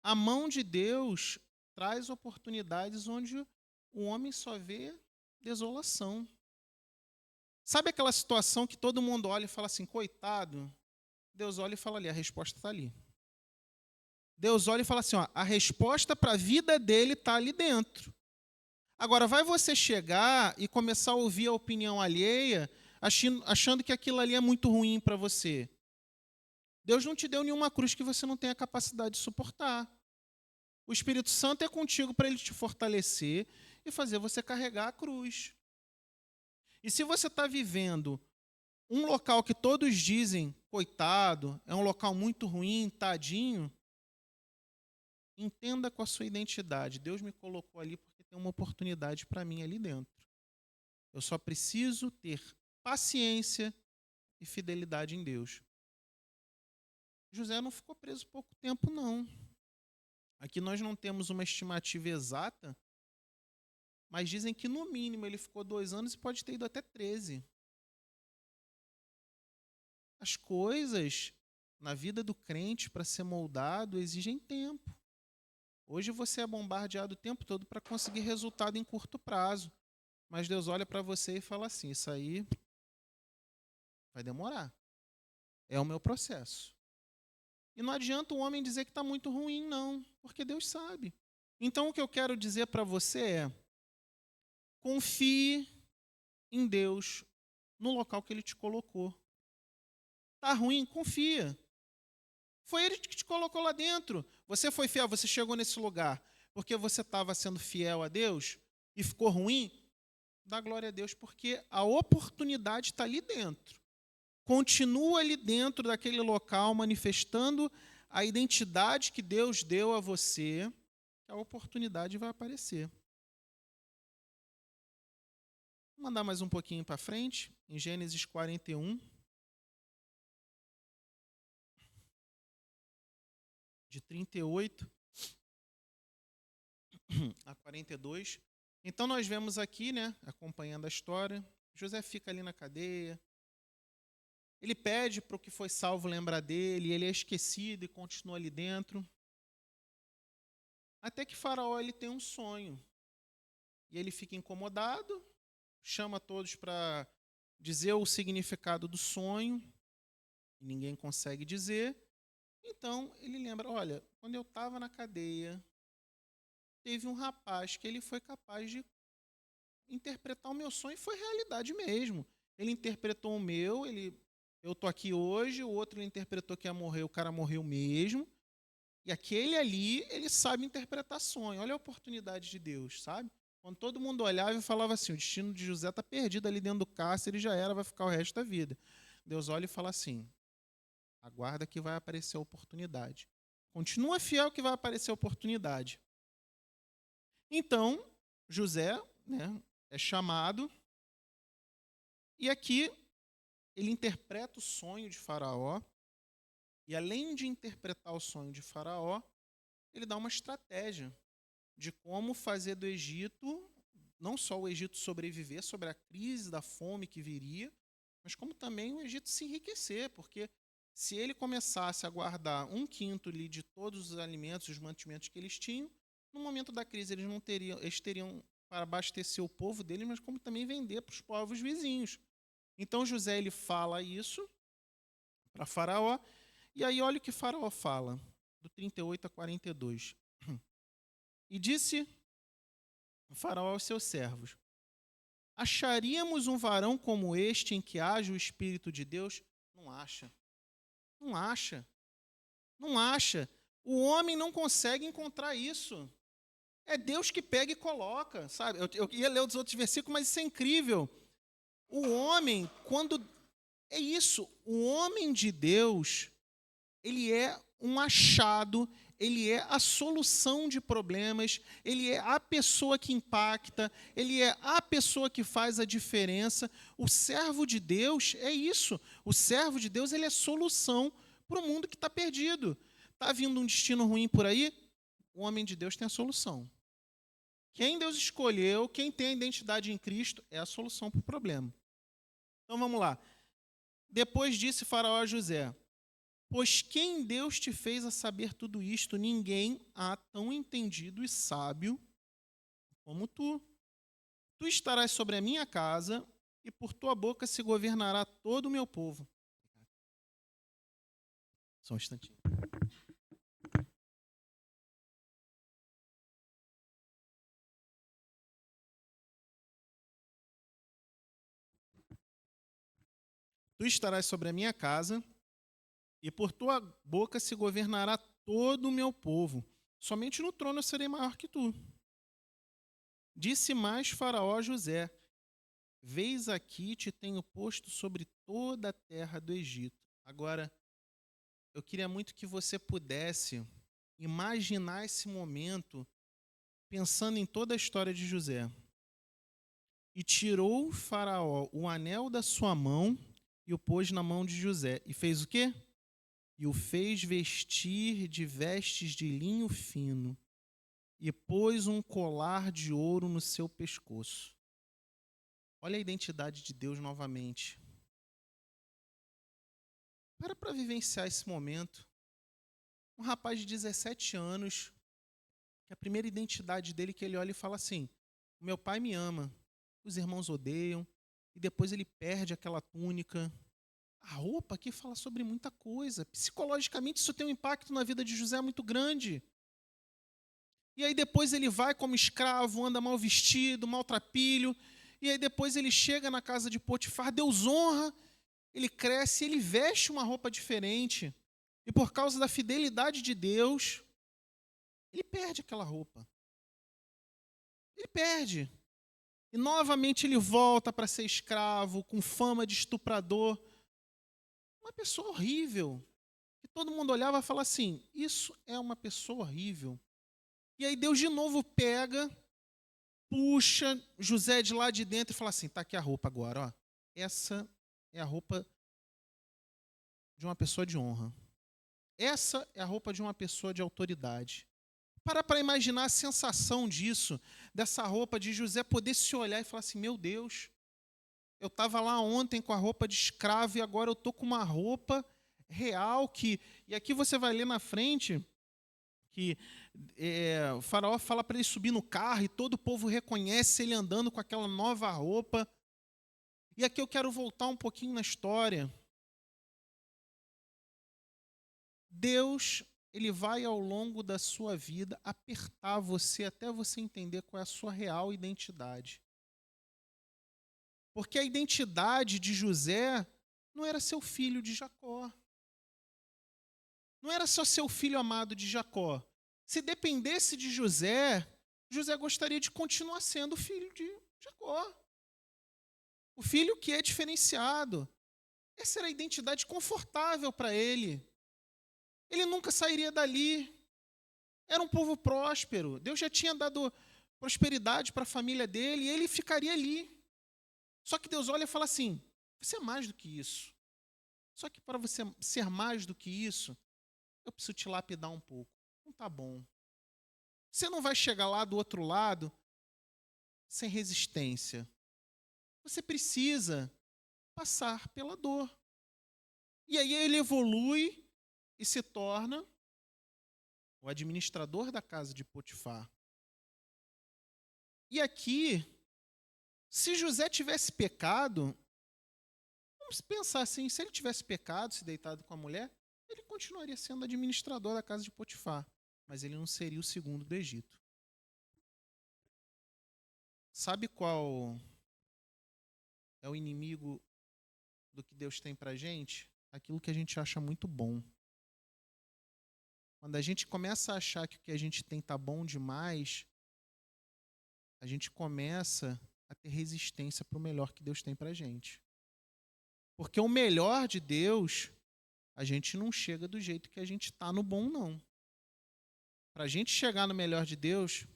A mão de Deus traz oportunidades onde o homem só vê desolação. Sabe aquela situação que todo mundo olha e fala assim, coitado? Deus olha e fala ali, a resposta está ali. Deus olha e fala assim, ó, a resposta para a vida dele está ali dentro. Agora, vai você chegar e começar a ouvir a opinião alheia, achando que aquilo ali é muito ruim para você. Deus não te deu nenhuma cruz que você não tenha capacidade de suportar. O Espírito Santo é contigo para ele te fortalecer e fazer você carregar a cruz. E se você está vivendo um local que todos dizem, coitado, é um local muito ruim, tadinho, entenda com a sua identidade. Deus me colocou ali porque tem uma oportunidade para mim ali dentro. Eu só preciso ter paciência e fidelidade em Deus. José não ficou preso pouco tempo, não. Aqui nós não temos uma estimativa exata, mas dizem que no mínimo ele ficou 2 anos e pode ter ido até 13. As coisas na vida do crente para ser moldado exigem tempo. Hoje você é bombardeado o tempo todo para conseguir resultado em curto prazo. Mas Deus olha para você e fala assim, isso aí Vai demorar. É o meu processo. E não adianta o homem dizer que está muito ruim, não, porque Deus sabe. Então, o que eu quero dizer para você é: confie em Deus no local que Ele te colocou. Está ruim? Confia. Foi Ele que te colocou lá dentro. Você foi fiel, você chegou nesse lugar porque você estava sendo fiel a Deus e ficou ruim? Dá glória a Deus, porque a oportunidade está ali dentro. Continua ali dentro daquele local, manifestando a identidade que Deus deu a você, que a oportunidade vai aparecer. Vou mandar mais um pouquinho para frente, em Gênesis 41, de 38 a 42. Então nós vemos aqui, né, acompanhando a história, José fica ali na cadeia. Ele pede para o que foi salvo lembrar dele, ele é esquecido e continua ali dentro. Até que Faraó ele tem um sonho. E ele fica incomodado, chama todos para dizer o significado do sonho, e ninguém consegue dizer. Então ele lembra, olha, quando eu estava na cadeia, teve um rapaz que ele foi capaz de interpretar o meu sonho e foi realidade mesmo. Ele interpretou o meu, eu tô aqui hoje, o outro ele interpretou que ia morrer, o cara morreu mesmo. E aquele ali, ele sabe interpretar sonho. Olha a oportunidade de Deus, sabe? Quando todo mundo olhava e falava assim, o destino de José está perdido ali dentro do cárcere, já era, vai ficar o resto da vida. Deus olha e fala assim, aguarda que vai aparecer a oportunidade. Continua fiel que vai aparecer a oportunidade. Então, José, né, é chamado, e aqui ele interpreta o sonho de Faraó, e além de interpretar o sonho de Faraó, ele dá uma estratégia de como fazer do Egito, não só o Egito sobreviver sobre a crise da fome que viria, mas como também o Egito se enriquecer, porque se ele começasse a guardar 1/5 ali de todos os alimentos, os mantimentos que eles tinham, no momento da crise eles teriam para abastecer o povo deles, mas como também vender para os povos vizinhos. Então José ele fala isso para Faraó, e aí olha o que Faraó fala, do 38 a 42. E disse o Faraó aos seus servos: acharíamos um varão como este em que haja o Espírito de Deus? Não acha. Não acha. Não acha. O homem não consegue encontrar isso. É Deus que pega e coloca, sabe? Eu ia ler os outros versículos, mas isso é incrível. O homem, quando... É isso. O homem de Deus, ele é um achado, ele é a solução de problemas, ele é a pessoa que impacta, ele é a pessoa que faz a diferença. O servo de Deus é isso. O servo de Deus ele é solução para o mundo que está perdido. Está vindo um destino ruim por aí? O homem de Deus tem a solução. Quem Deus escolheu, quem tem a identidade em Cristo, é a solução para o problema. Então vamos lá. Depois disse Faraó a José: pois quem Deus te fez a saber tudo isto? Ninguém há tão entendido e sábio como tu. Tu estarás sobre a minha casa, e por tua boca se governará todo o meu povo. Só um instantinho. Tu estarás sobre a minha casa, e por tua boca se governará todo o meu povo. Somente no trono eu serei maior que tu. Disse mais Faraó a José: Veis aqui te tenho posto sobre toda a terra do Egito. Agora, eu queria muito que você pudesse imaginar esse momento pensando em toda a história de José. E tirou o Faraó o anel da sua mão e o pôs na mão de José. E fez o quê? E o fez vestir de vestes de linho fino e pôs um colar de ouro no seu pescoço. Olha a identidade de Deus novamente. Para vivenciar esse momento. Um rapaz de 17 anos, que a primeira identidade dele que ele olha e fala assim: meu pai me ama, os irmãos odeiam, e depois ele perde aquela túnica, A roupa aqui fala sobre muita coisa. Psicologicamente, isso tem um impacto na vida de José muito grande. E aí depois ele vai como escravo, anda mal vestido, maltrapilho. E aí depois ele chega na casa de Potifar, Deus honra, ele cresce, ele veste uma roupa diferente. E por causa da fidelidade de Deus, ele perde aquela roupa. Ele perde. E novamente ele volta para ser escravo, com fama de estuprador. Uma pessoa horrível. E todo mundo olhava e falava assim, isso é uma pessoa horrível. E aí Deus de novo pega, puxa José de lá de dentro e fala assim, tá aqui a roupa agora, ó. Essa é a roupa de uma pessoa de honra. Essa é a roupa de uma pessoa de autoridade. Para imaginar a sensação disso, dessa roupa de José poder se olhar e falar assim, meu Deus, eu estava lá ontem com a roupa de escravo e agora eu estou com uma roupa real que... E aqui você vai ler na frente que o faraó fala para ele subir no carro e todo o povo reconhece ele andando com aquela nova roupa. E aqui eu quero voltar um pouquinho na história. Deus, ele vai ao longo da sua vida apertar você até você entender qual é a sua real identidade. Porque a identidade de José não era ser o filho de Jacó. Não era só ser o filho amado de Jacó. Se dependesse de José, José gostaria de continuar sendo o filho de Jacó. O filho que é diferenciado. Essa era a identidade confortável para ele. Ele nunca sairia dali. Era um povo próspero. Deus já tinha dado prosperidade para a família dele e ele ficaria ali. Só que Deus olha e fala assim, você é mais do que isso. Só que para você ser mais do que isso, eu preciso te lapidar um pouco. Não tá bom. Você não vai chegar lá do outro lado sem resistência. Você precisa passar pela dor. E aí ele evolui e se torna o administrador da casa de Potifar. E aqui, se José tivesse pecado, vamos pensar assim, se ele tivesse pecado, se deitado com a mulher, ele continuaria sendo administrador da casa de Potifar, mas ele não seria o segundo do Egito. Sabe qual é o inimigo do que Deus tem pra gente? Aquilo que a gente acha muito bom. Quando a gente começa a achar que o que a gente tem tá bom demais, a gente começa a ter resistência para o melhor que Deus tem pra gente. Porque o melhor de Deus, a gente não chega do jeito que a gente tá no bom, não. Para a gente chegar no melhor de Deus,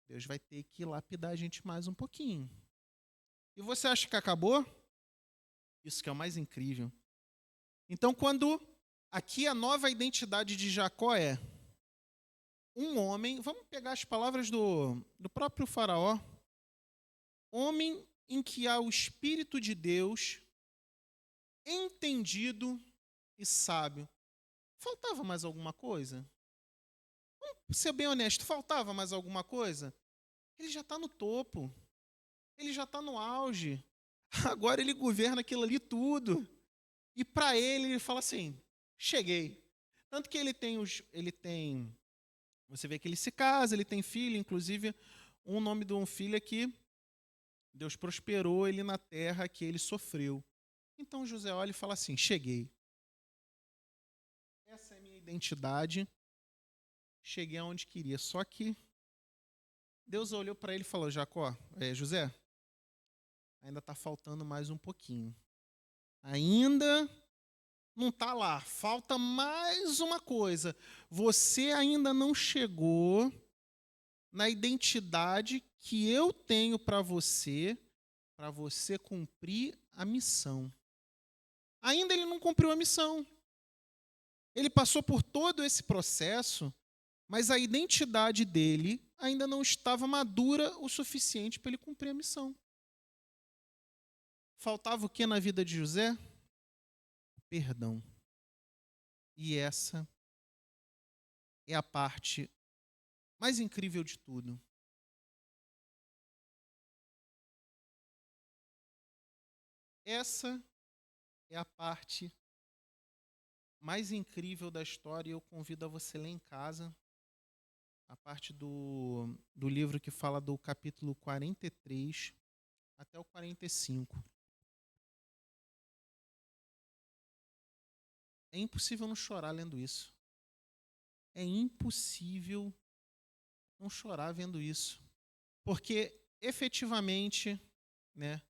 Deus vai ter que lapidar a gente mais um pouquinho. E você acha que acabou? Isso que é o mais incrível. Então, quando aqui a nova identidade de Jacó é um homem, vamos pegar as palavras do próprio faraó, homem em que há o Espírito de Deus, entendido e sábio. Faltava mais alguma coisa? Vamos ser bem honesto, faltava mais alguma coisa? Ele já está no topo. Ele já está no auge. Agora ele governa aquilo ali tudo. E para ele fala assim, cheguei. Tanto que ele tem, você vê que ele se casa, ele tem filho, inclusive um nome de um filho é que Deus prosperou ele na terra que ele sofreu. Então José olha e fala assim, cheguei. Essa é a minha identidade. Cheguei aonde queria. Só que Deus olhou para ele e falou, José, ainda está faltando mais um pouquinho. Ainda não está lá. Falta mais uma coisa. Você ainda não chegou na identidade que eu tenho para você cumprir a missão. Ainda ele não cumpriu a missão. Ele passou por todo esse processo, mas a identidade dele ainda não estava madura o suficiente para ele cumprir a missão. Faltava o que na vida de José? Perdão. E essa é a parte mais incrível de tudo. Essa é a parte mais incrível da história e eu convido a você ler em casa a parte do livro que fala do capítulo 43 até o 45. É impossível não chorar lendo isso. É impossível não chorar vendo isso. Porque, efetivamente, né,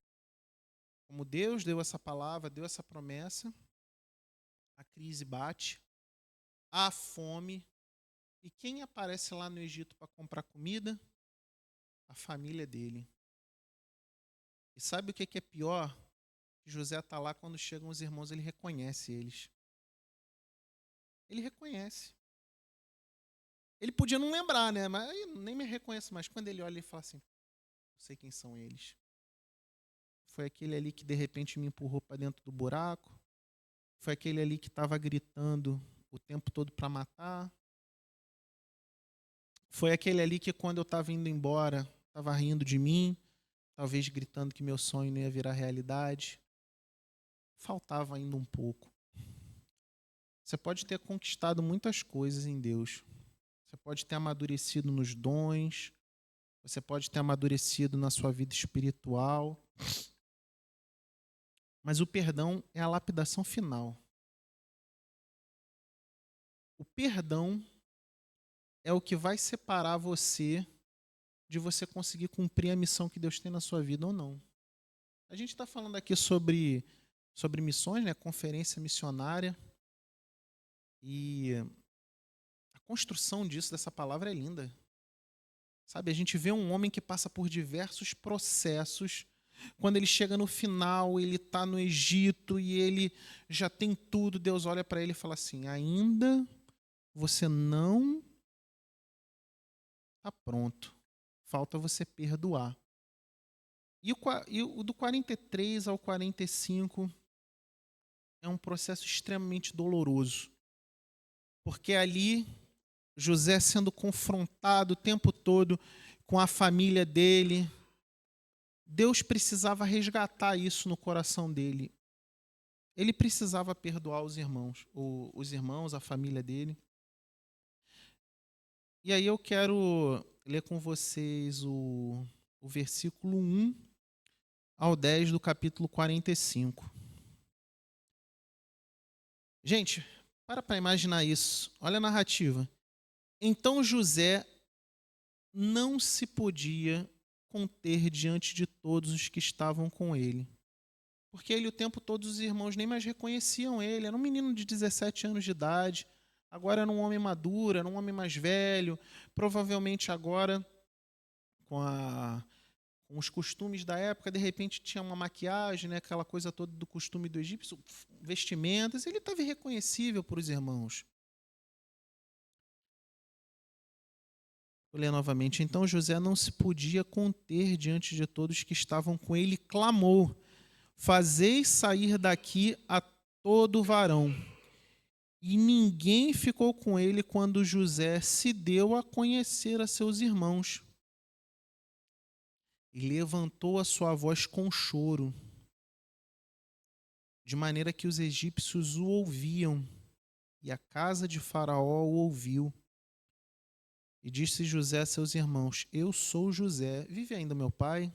como Deus deu essa palavra, deu essa promessa, a crise bate, há fome, e quem aparece lá no Egito para comprar comida? A família dele. E sabe o que é pior? Que José está lá, quando chegam os irmãos, ele reconhece eles. Ele reconhece. Ele podia não lembrar, né? Mas eu nem me reconhece mais. Quando ele olha, ele fala assim, não sei quem são eles. Foi aquele ali que de repente me empurrou para dentro do buraco. Foi aquele ali que estava gritando o tempo todo para matar. Foi aquele ali que quando eu estava indo embora, estava rindo de mim, talvez gritando que meu sonho não ia virar realidade. Faltava ainda um pouco. Você pode ter conquistado muitas coisas em Deus. Você pode ter amadurecido nos dons. Você pode ter amadurecido na sua vida espiritual. Mas o perdão é a lapidação final. O perdão é o que vai separar você de você conseguir cumprir a missão que Deus tem na sua vida ou não. A gente está falando aqui sobre missões, né? Conferência missionária. E a construção dessa palavra é linda. Sabe, a gente vê um homem que passa por diversos processos. Quando ele chega no final, ele está no Egito e ele já tem tudo. Deus olha para ele e fala assim, ainda você não está pronto. Falta você perdoar. E o do 43 ao 45 é um processo extremamente doloroso. Porque ali, José sendo confrontado o tempo todo com a família dele, Deus precisava resgatar isso no coração dele. Ele precisava perdoar os irmãos, a família dele. E aí eu quero ler com vocês o versículo 1 ao 10 do capítulo 45. Gente, para imaginar isso. Olha a narrativa. Então José não se podia conter diante de todos os que estavam com ele. Porque ele o tempo todo os irmãos nem mais reconheciam ele. Era um menino de 17 anos de idade. Agora era um homem maduro, era um homem mais velho. Provavelmente agora, com os costumes da época, de repente tinha uma maquiagem, né, aquela coisa toda do costume do egípcio, vestimentas. Ele estava irreconhecível para os irmãos. Vou ler novamente. Então José não se podia conter diante de todos que estavam com ele, clamou: fazei sair daqui a todo varão. E ninguém ficou com ele quando José se deu a conhecer a seus irmãos. E levantou a sua voz com choro, de maneira que os egípcios o ouviam, e a casa de Faraó o ouviu. E disse José a seus irmãos: eu sou José, vive ainda meu pai?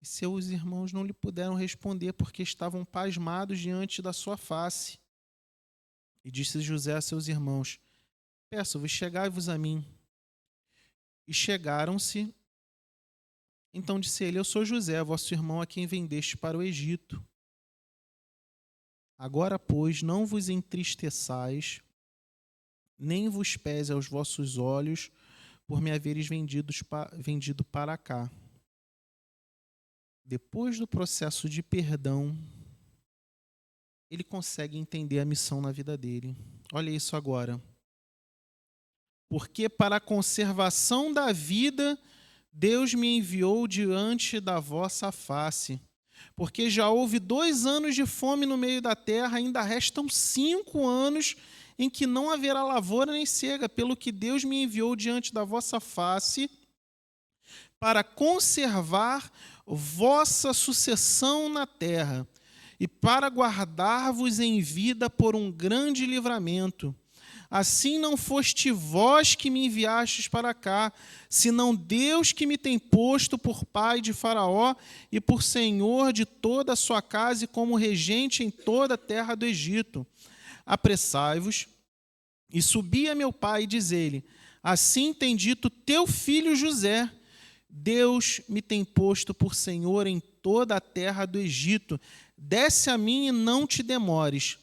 E seus irmãos não lhe puderam responder, porque estavam pasmados diante da sua face. E disse José a seus irmãos: peço-vos, chegai-vos a mim. E chegaram-se. Então disse ele: eu sou José, vosso irmão, a quem vendeste para o Egito. Agora, pois, não vos entristeçais, nem vos pese aos vossos olhos, por me haveres vendido para cá. Depois do processo de perdão, ele consegue entender a missão na vida dele. Olha isso agora. Porque para a conservação da vida, Deus me enviou diante da vossa face. Porque já houve 2 anos de fome no meio da terra, ainda restam 5 anos em que não haverá lavoura nem cega, pelo que Deus me enviou diante da vossa face para conservar vossa sucessão na terra. e para guardar-vos em vida por um grande livramento. Assim não foste vós que me enviastes para cá, senão Deus que me tem posto por pai de Faraó e por senhor de toda a sua casa e como regente em toda a terra do Egito. Apressai-vos e subi a meu pai e diz-lhe, assim tem dito teu filho José, Deus me tem posto por senhor em toda a terra do Egito. Desce a mim e não te demores.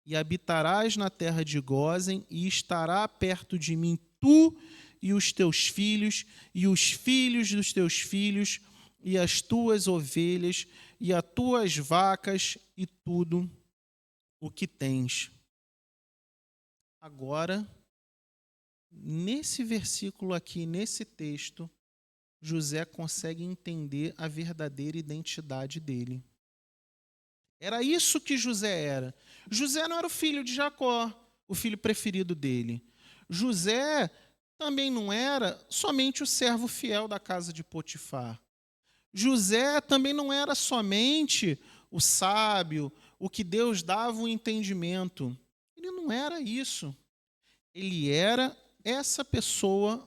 E habitarás na terra de Gósen, e estará perto de mim tu e os teus filhos, e os filhos dos teus filhos, e as tuas ovelhas, e as tuas vacas, e tudo o que tens. Agora, nesse versículo aqui, nesse texto, José consegue entender a verdadeira identidade dele. Era isso que José era. José não era o filho de Jacó, o filho preferido dele. José também não era somente o servo fiel da casa de Potifar. José também não era somente o sábio, o que Deus dava o entendimento. Ele não era isso. Ele era essa pessoa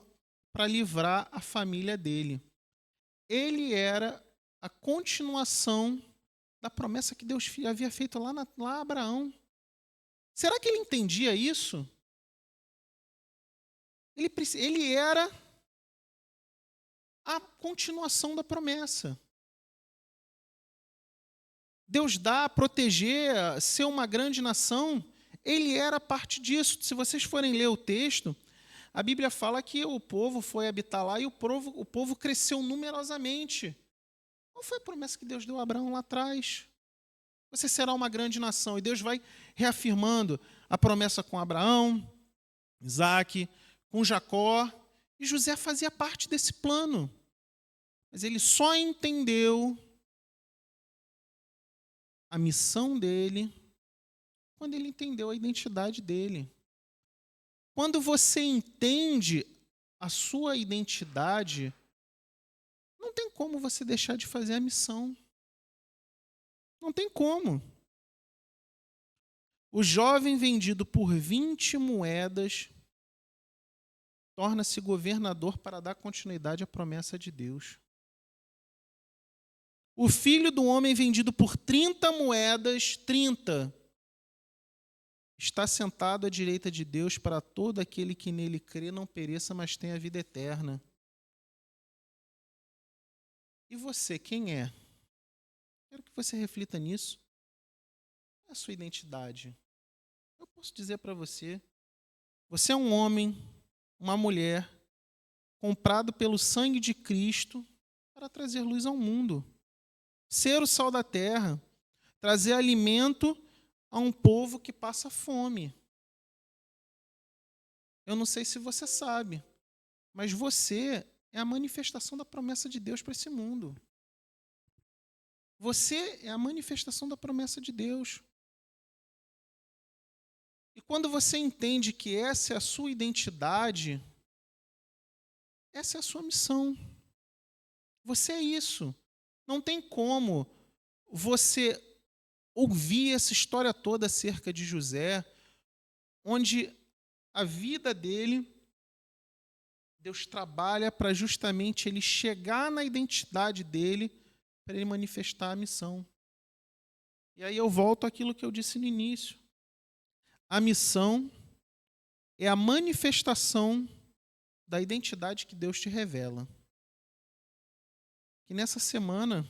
para livrar a família dele. Ele era a continuação da promessa que Deus havia feito lá a Abraão. Será que ele entendia isso? Ele era a continuação da promessa. Deus dá, proteger, ser uma grande nação, ele era parte disso. Se vocês forem ler o texto, a Bíblia fala que o povo foi habitar lá e o povo cresceu numerosamente. Qual foi a promessa que Deus deu a Abraão lá atrás? Você será uma grande nação. E Deus vai reafirmando a promessa com Abraão, Isaque, com Jacó. E José fazia parte desse plano. Mas ele só entendeu a missão dele quando ele entendeu a identidade dele. Quando você entende a sua identidade, não tem como você deixar de fazer a missão. Não tem como. O jovem vendido por 20 moedas torna-se governador para dar continuidade à promessa de Deus. O filho do homem vendido por 30 moedas, 30, está sentado à direita de Deus para todo aquele que nele crê não pereça, mas tenha vida eterna. E você, quem é? Quero que você reflita nisso. Qual é a sua identidade? Eu posso dizer para você, você é um homem, uma mulher, comprado pelo sangue de Cristo para trazer luz ao mundo. Ser o sal da terra, trazer alimento a um povo que passa fome. Eu não sei se você sabe, mas você é a manifestação da promessa de Deus para esse mundo. Você é a manifestação da promessa de Deus. E quando você entende que essa é a sua identidade, essa é a sua missão. Você é isso. Não tem como você ouvir essa história toda acerca de José, onde a vida dele, Deus trabalha para justamente ele chegar na identidade dele, para ele manifestar a missão. E aí eu volto àquilo que eu disse no início. A missão é a manifestação da identidade que Deus te revela. Que nessa semana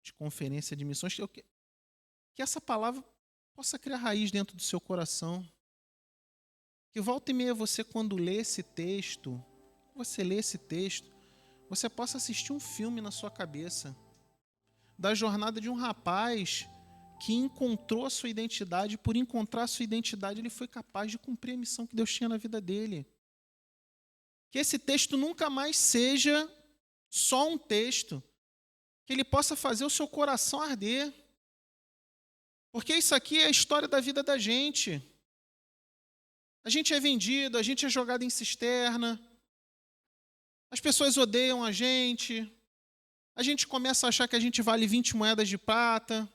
de conferência de missões, que essa palavra possa criar raiz dentro do seu coração. Que volta e meia você, quando lê esse texto, você possa assistir um filme na sua cabeça da jornada de um rapaz que encontrou a sua identidade. Por encontrar a sua identidade, ele foi capaz de cumprir a missão que Deus tinha na vida dele. Que esse texto nunca mais seja só um texto, que ele possa fazer o seu coração arder. Porque isso aqui é a história da vida da gente. A gente é vendido, a gente é jogado em cisterna, as pessoas odeiam a gente começa a achar que a gente vale 20 moedas de prata,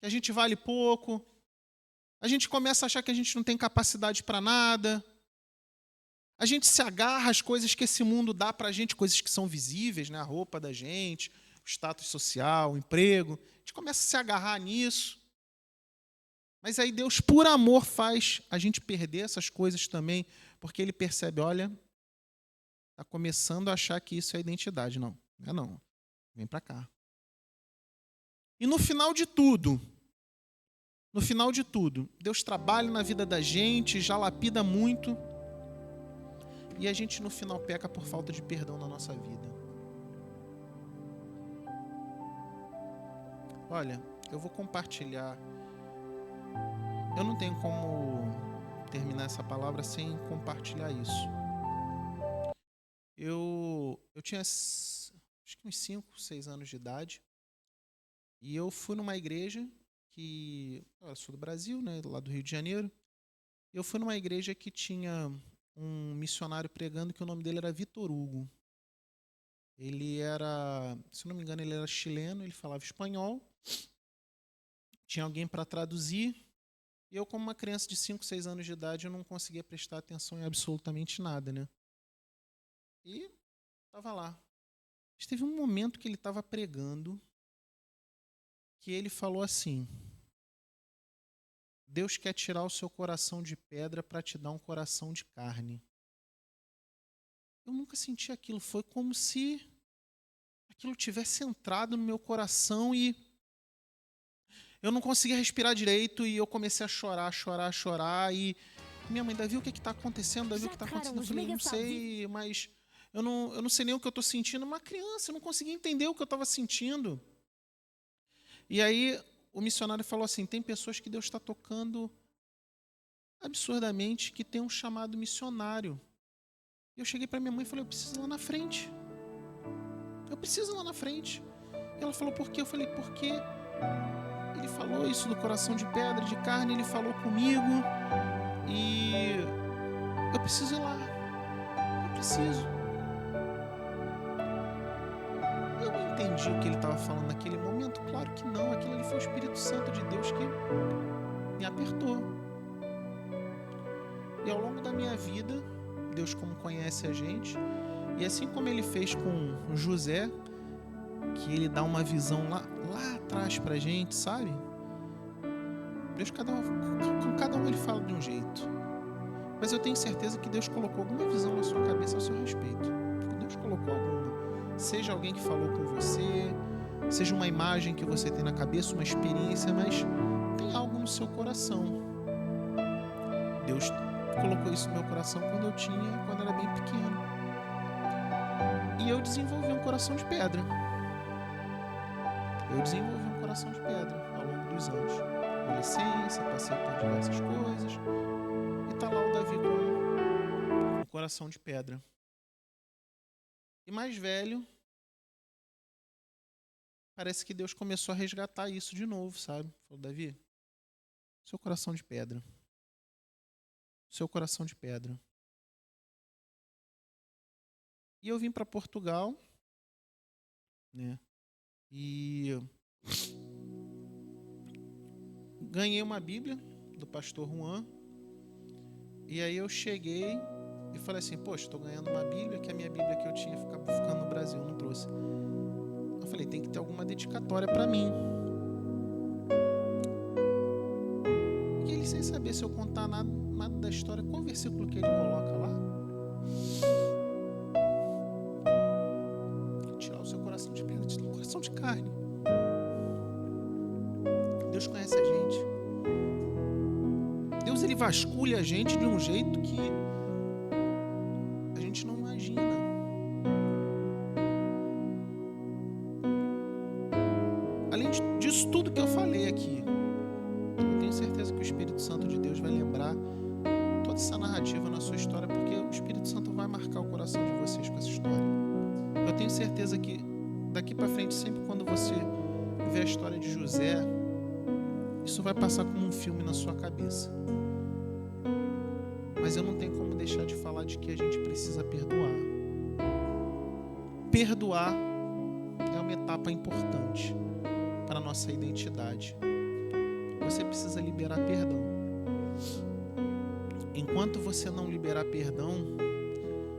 que a gente vale pouco, a gente começa a achar que a gente não tem capacidade para nada, a gente se agarra às coisas que esse mundo dá para a gente, coisas que são visíveis, né? A roupa da gente, o status social, o emprego, a gente começa a se agarrar nisso. Mas aí Deus, por amor, faz a gente perder essas coisas também, porque Ele percebe, olha, está começando a achar que isso é identidade. Não, não é não. Vem para cá. E no final de tudo, Deus trabalha na vida da gente, já lapida muito, e a gente no final peca por falta de perdão na nossa vida. Olha, eu vou compartilhar. Eu não tenho como terminar essa palavra sem compartilhar isso. Eu tinha acho que uns 5, 6 anos de idade, e eu fui numa igreja eu sou do Brasil, né, lá do Rio de Janeiro. Eu fui numa igreja que tinha um missionário pregando que o nome dele era Vitor Hugo. Ele era, se não me engano, ele era chileno, ele falava espanhol. Tinha alguém para traduzir. E eu, como uma criança de 5, 6 anos de idade, eu não conseguia prestar atenção em absolutamente nada, né? E estava lá. Mas teve um momento que ele estava pregando que ele falou assim: Deus quer tirar o seu coração de pedra para te dar um coração de carne. Eu nunca senti aquilo. Foi como se aquilo tivesse entrado no meu coração e eu não conseguia respirar direito e eu comecei a chorar. E minha mãe, Davi, o que está acontecendo? Davi, o que está acontecendo? Eu falei, não sei, mas eu não sei nem o que eu estou sentindo. Uma criança, eu não conseguia entender o que eu estava sentindo. E aí o missionário falou assim, tem pessoas que Deus está tocando absurdamente, que tem um chamado missionário. E eu cheguei para minha mãe e falei, eu preciso ir lá na frente. E ela falou, por quê? Eu falei, porque ele falou isso do coração de pedra, de carne, ele falou comigo e eu preciso ir lá. Eu preciso. Eu não entendi o que ele estava falando naquele momento? Claro que não. Aquilo ali foi o Espírito Santo de Deus que me apertou. E ao longo da minha vida, Deus como conhece a gente, e assim como ele fez com José, que ele dá uma visão lá atrás pra gente, sabe? Deus, com cada um ele fala de um jeito. Mas eu tenho certeza que Deus colocou alguma visão na sua cabeça a seu respeito. Deus colocou alguma. Seja alguém que falou com você, seja uma imagem que você tem na cabeça, uma experiência, mas tem algo no seu coração. Deus colocou isso no meu coração quando eu era bem pequeno. E eu desenvolvi um coração de pedra. Ao longo dos anos. Adolescência, passei por diversas coisas. E tá lá o Davi com um coração de pedra. E mais velho, parece que Deus começou a resgatar isso de novo, sabe? Falou, Davi, seu coração de pedra. E eu vim para Portugal, né? E ganhei uma Bíblia do pastor Juan. E aí eu cheguei e falei assim, poxa, estou ganhando uma Bíblia, que a minha Bíblia que eu tinha ficando no Brasil, não trouxe. Eu falei, tem que ter alguma dedicatória para mim. E ele, sem saber se eu contar nada da história, qual o versículo que ele coloca lá? Tirar o seu coração de pedra, tirar o coração de carne. Deus conhece a gente. Deus, ele vasculha a gente de um jeito que a gente não imagina. Além disso tudo que eu falei aqui, eu tenho certeza que o Espírito Santo de Deus vai lembrar toda essa narrativa na sua história, porque o Espírito Santo vai marcar o coração de vocês com essa história. Eu tenho certeza que daqui para frente, sempre quando você ver a história de José, isso vai passar como um filme na sua cabeça. Mas eu não tenho como deixar de falar de que a gente precisa perdoar. Perdoar é uma etapa importante para a nossa identidade. você precisa liberar perdão. Enquanto você não liberar perdão,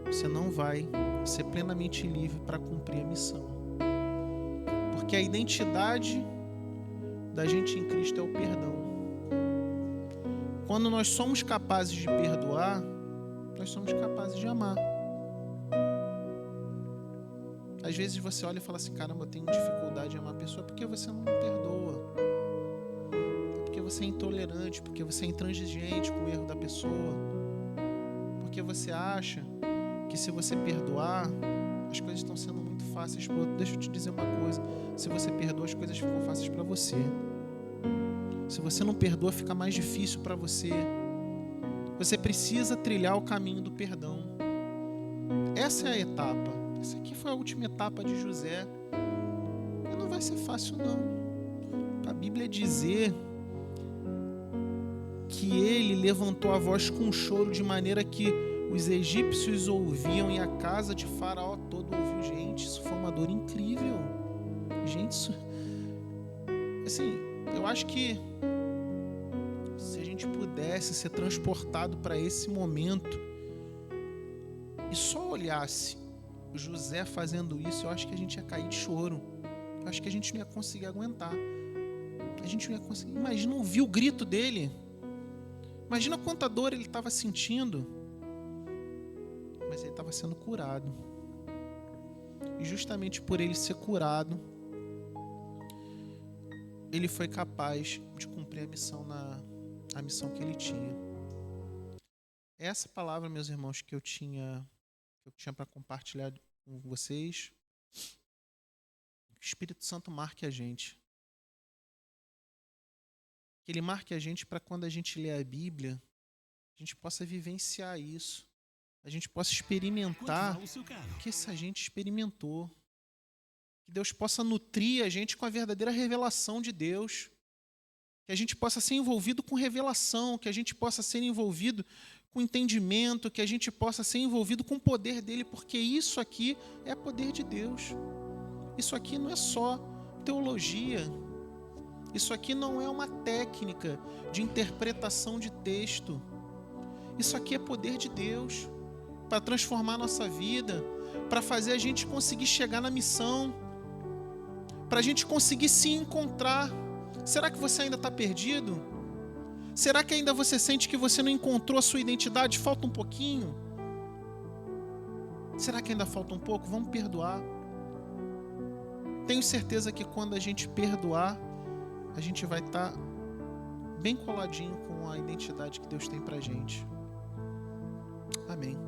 você não vai ser plenamente livre para cumprir a missão. Porque a identidade da gente em Cristo é o perdão. Quando nós somos capazes de perdoar, nós somos capazes de amar. Às vezes você olha e fala assim, caramba, eu tenho dificuldade de amar a pessoa porque você não perdoa. Porque você é intolerante, porque você é intransigente com o erro da pessoa. Porque você acha que se você perdoar, as coisas estão sendo muito fáceis para o outro. Deixa eu te dizer uma coisa, se você perdoa, as coisas ficam fáceis para você. Se você não perdoa, fica mais difícil para você. Você precisa trilhar o caminho do perdão. Essa é a etapa. Essa aqui foi a última etapa de José. E não vai ser fácil, não. A Bíblia dizer que ele levantou a voz com choro de maneira que os egípcios ouviam e a casa de Faraó todo ouviu. Gente, isso foi uma dor incrível. Gente, isso... Assim, eu acho que se a gente pudesse ser transportado para esse momento e só olhasse José fazendo isso, eu acho que a gente ia cair de choro. Eu acho que a gente não ia conseguir aguentar. A gente não ia conseguir. Imagina ouvir o grito dele. Imagina quanta dor ele estava sentindo. Mas ele estava sendo curado. E justamente por ele ser curado, ele foi capaz de cumprir a missão que ele tinha. Essa palavra, meus irmãos, que eu tinha para compartilhar com vocês. Que o Espírito Santo marque a gente. Que ele marque a gente para quando a gente lê a Bíblia, a gente possa vivenciar isso. A gente possa experimentar o que essa gente experimentou. Que Deus possa nutrir a gente com a verdadeira revelação de Deus. Que a gente possa ser envolvido com revelação, que a gente possa ser envolvido com entendimento, que a gente possa ser envolvido com o poder dele, porque isso aqui é poder de Deus. Isso aqui não é só teologia. Isso aqui não é uma técnica de interpretação de texto. Isso aqui é poder de Deus para transformar a nossa vida, para fazer a gente conseguir chegar na missão, para a gente conseguir se encontrar. Será que você ainda está perdido? Será que ainda você sente que você não encontrou a sua identidade? Falta um pouquinho? Será que ainda falta um pouco? Vamos perdoar. Tenho certeza que quando a gente perdoar, a gente vai estar bem coladinho com a identidade que Deus tem pra gente. Amém.